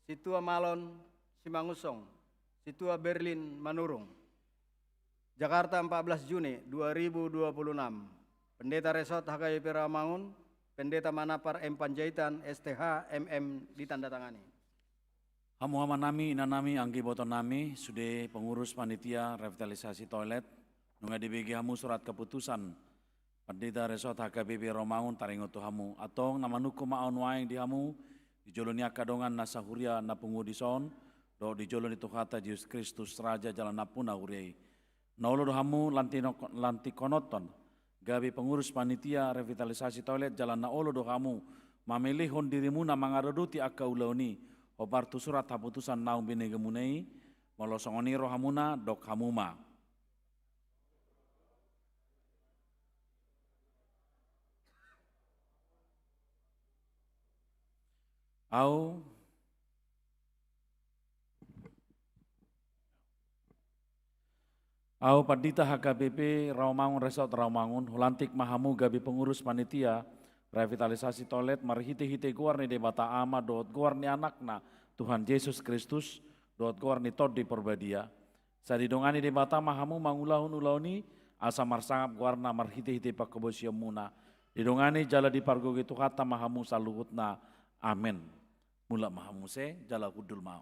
Situa Malon Simangusong, Situa Berlin Manurung. Jakarta 14 Juni 2026. Pendeta Resort HKBP Rawamangun, Pendeta Manapar M. Panjaitan STH MM ditandatangani. Hamu-hama nami, ina nami, anggi boto nami, sudah pengurus panitia revitalisasi toilet, nunga dibagi hamu surat keputusan, Pendeta Resort HKBP Romangun taringoto hamu, atong nama nuku maon waing di hamu, di joloni akadongan nasa huria na pengudison, do di joloni Tuhata Yesus Kristus Raja jalan napuna huriai. Naulu do hamu lanti konoton, gabi pengurus panitia revitalisasi toilet jalan naolo do hamu, mamelihon dirimu na mangaroduti akka ulauni, obartu surat haputusan naung bine gemunei, molosongoni rohamuna dok hamuma. Au Pandita HKBP Rawamangun Resort Rawamangun, hulantik mahamu gabi pengurus panitia, revitalisasi toilet, marhiti-hiti guarni de bata ama, doot guarni anakna, Tuhan Yesus Kristus, doot guarni tod di perbadia. Sadidongani de bata mahamu mangulahun-ulahuni, asa marsangap guarna marhiti-hiti pakebosio muna. Didongani jala di pargogi Tuhata mahamu saluhutna, amin. Mula mahamu se, jala kudul mau.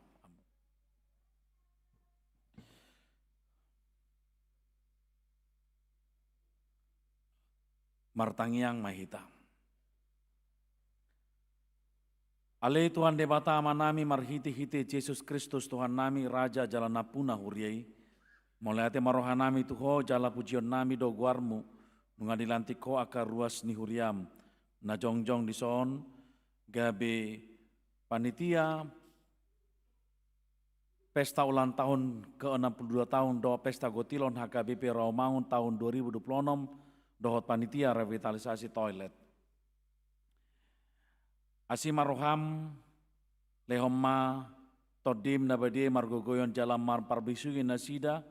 Martangiang mahita. Ale Tuhan debata amanami marhiti-hiti Yesus Kristus Tuhan nami Raja jalan napuna huriai. Mulai ate marohanami tuho jala pujion nami do guarmu. Nungadilanti ko akar ruas ni huriam. Na jongjong di son gabe panitia pesta ulang tahun ke-62 tahun do pesta gotilon HKBP Rawamangun tahun 2026 dohot panitia revitalisasi toilet. Asima roham lehomma todim nabade margogoyon jalam mar parbisugi nasida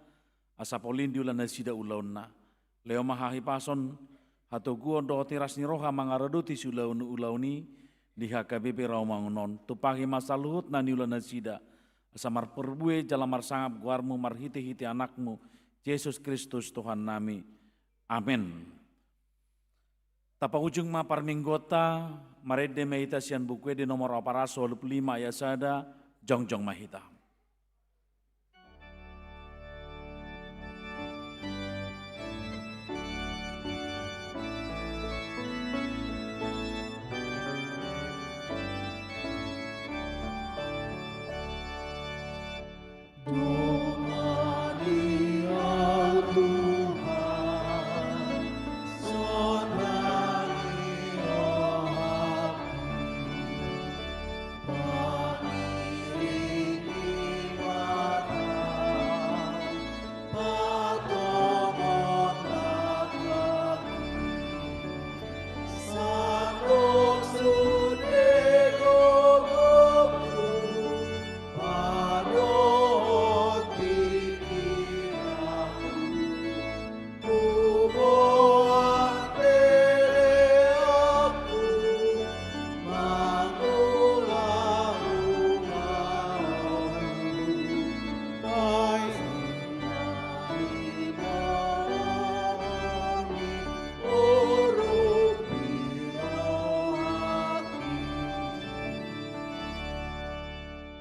asapolin diula nasida ulauna. Lehomma hahipason hatoguon dohot tirasni roha mangaroduti ulauni di HKBP Rawamangunon. Tupagi masaluhut naniula nasida asamar perbue jalam mar sangap guarmu marhiti-hiti anakmu Yesus Kristus Tuhan nami. Amin. Tapa ujung ma parminggota marede mahita sian bukwe di nomor aparaso 25 ya sada jongjong mahita.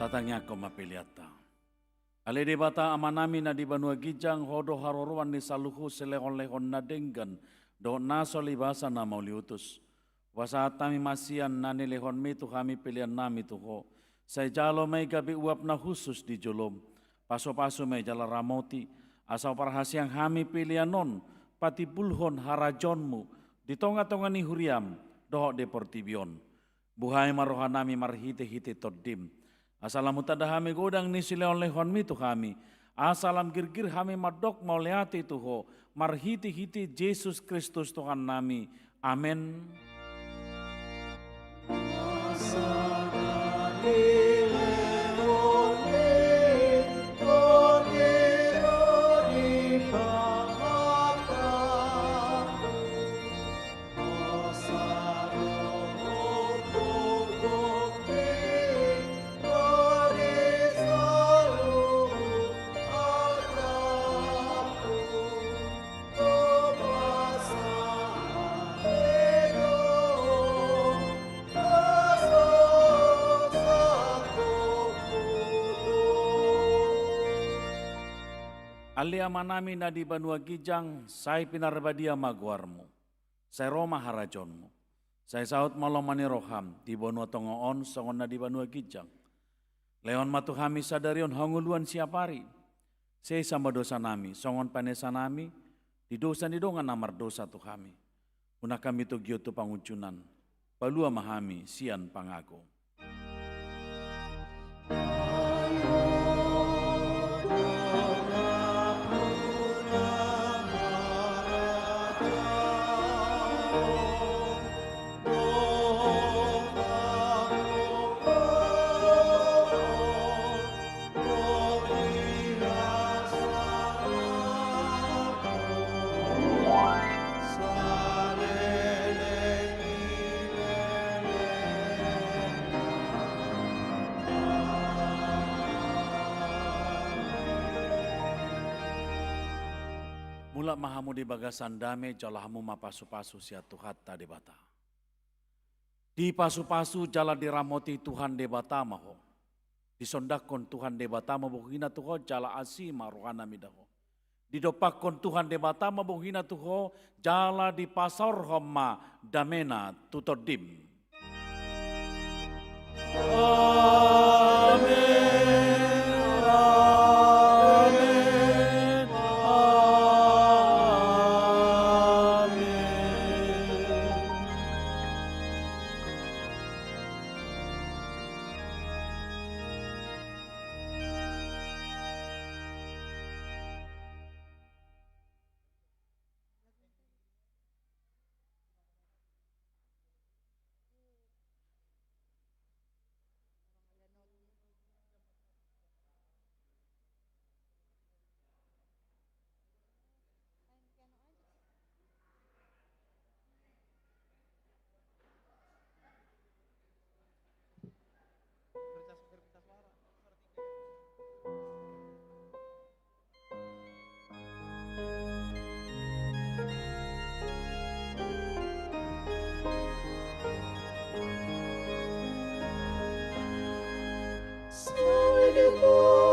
Tatangnya ko mapiliata. Ale debata amanami na di banua gijang hodo haroruan ni saluhu selehon-lehon na denggan do naso libasa na mauliutus. Wasaat kami masian nani lehon mitu kami pilihan nami tuho. Saya jalo may gabi uap na khusus di jolom. Paso-paso may jala ramoti. Asal parhasiang kami pilihan non pati bulhon harajonmu. Di tonga-tonga ni huriam doho deportibion. Buhay marohanami marhite-hite todim. Asalam utadahami godang ni sileon-lehon mitu kami. Asalam girgir kami madok mauliati tuho. Marhiti-hiti Yesus Kristus Tuhan nami. Amin. Ali amanami na di banua gijang, sai pinarbadia maguarmu. Sai Roma harajonmu. Sai saut malomani roham, di banua tongoon, songon na di banua gijang. Leon matuhami sadarion hanguluan siapari. Sei sama dosa nami, songon panesa nami, di dosa ni dongan namar dosa tu kami. Una kami tu giotu pangucunan, palua mahami sian pangago. Mula mahamu di bagasan dame jalahamu mapasu-pasu sia Tuhan ta debata. Di pasu-pasu jala diramoti Tuhan debata maho. Disondakon Tuhan debata mabuhina tuho jala asima rohana midaho. Didopakon Tuhan debata mabuhina tuho jala di pasar homa damena tutodim. Amin. Salve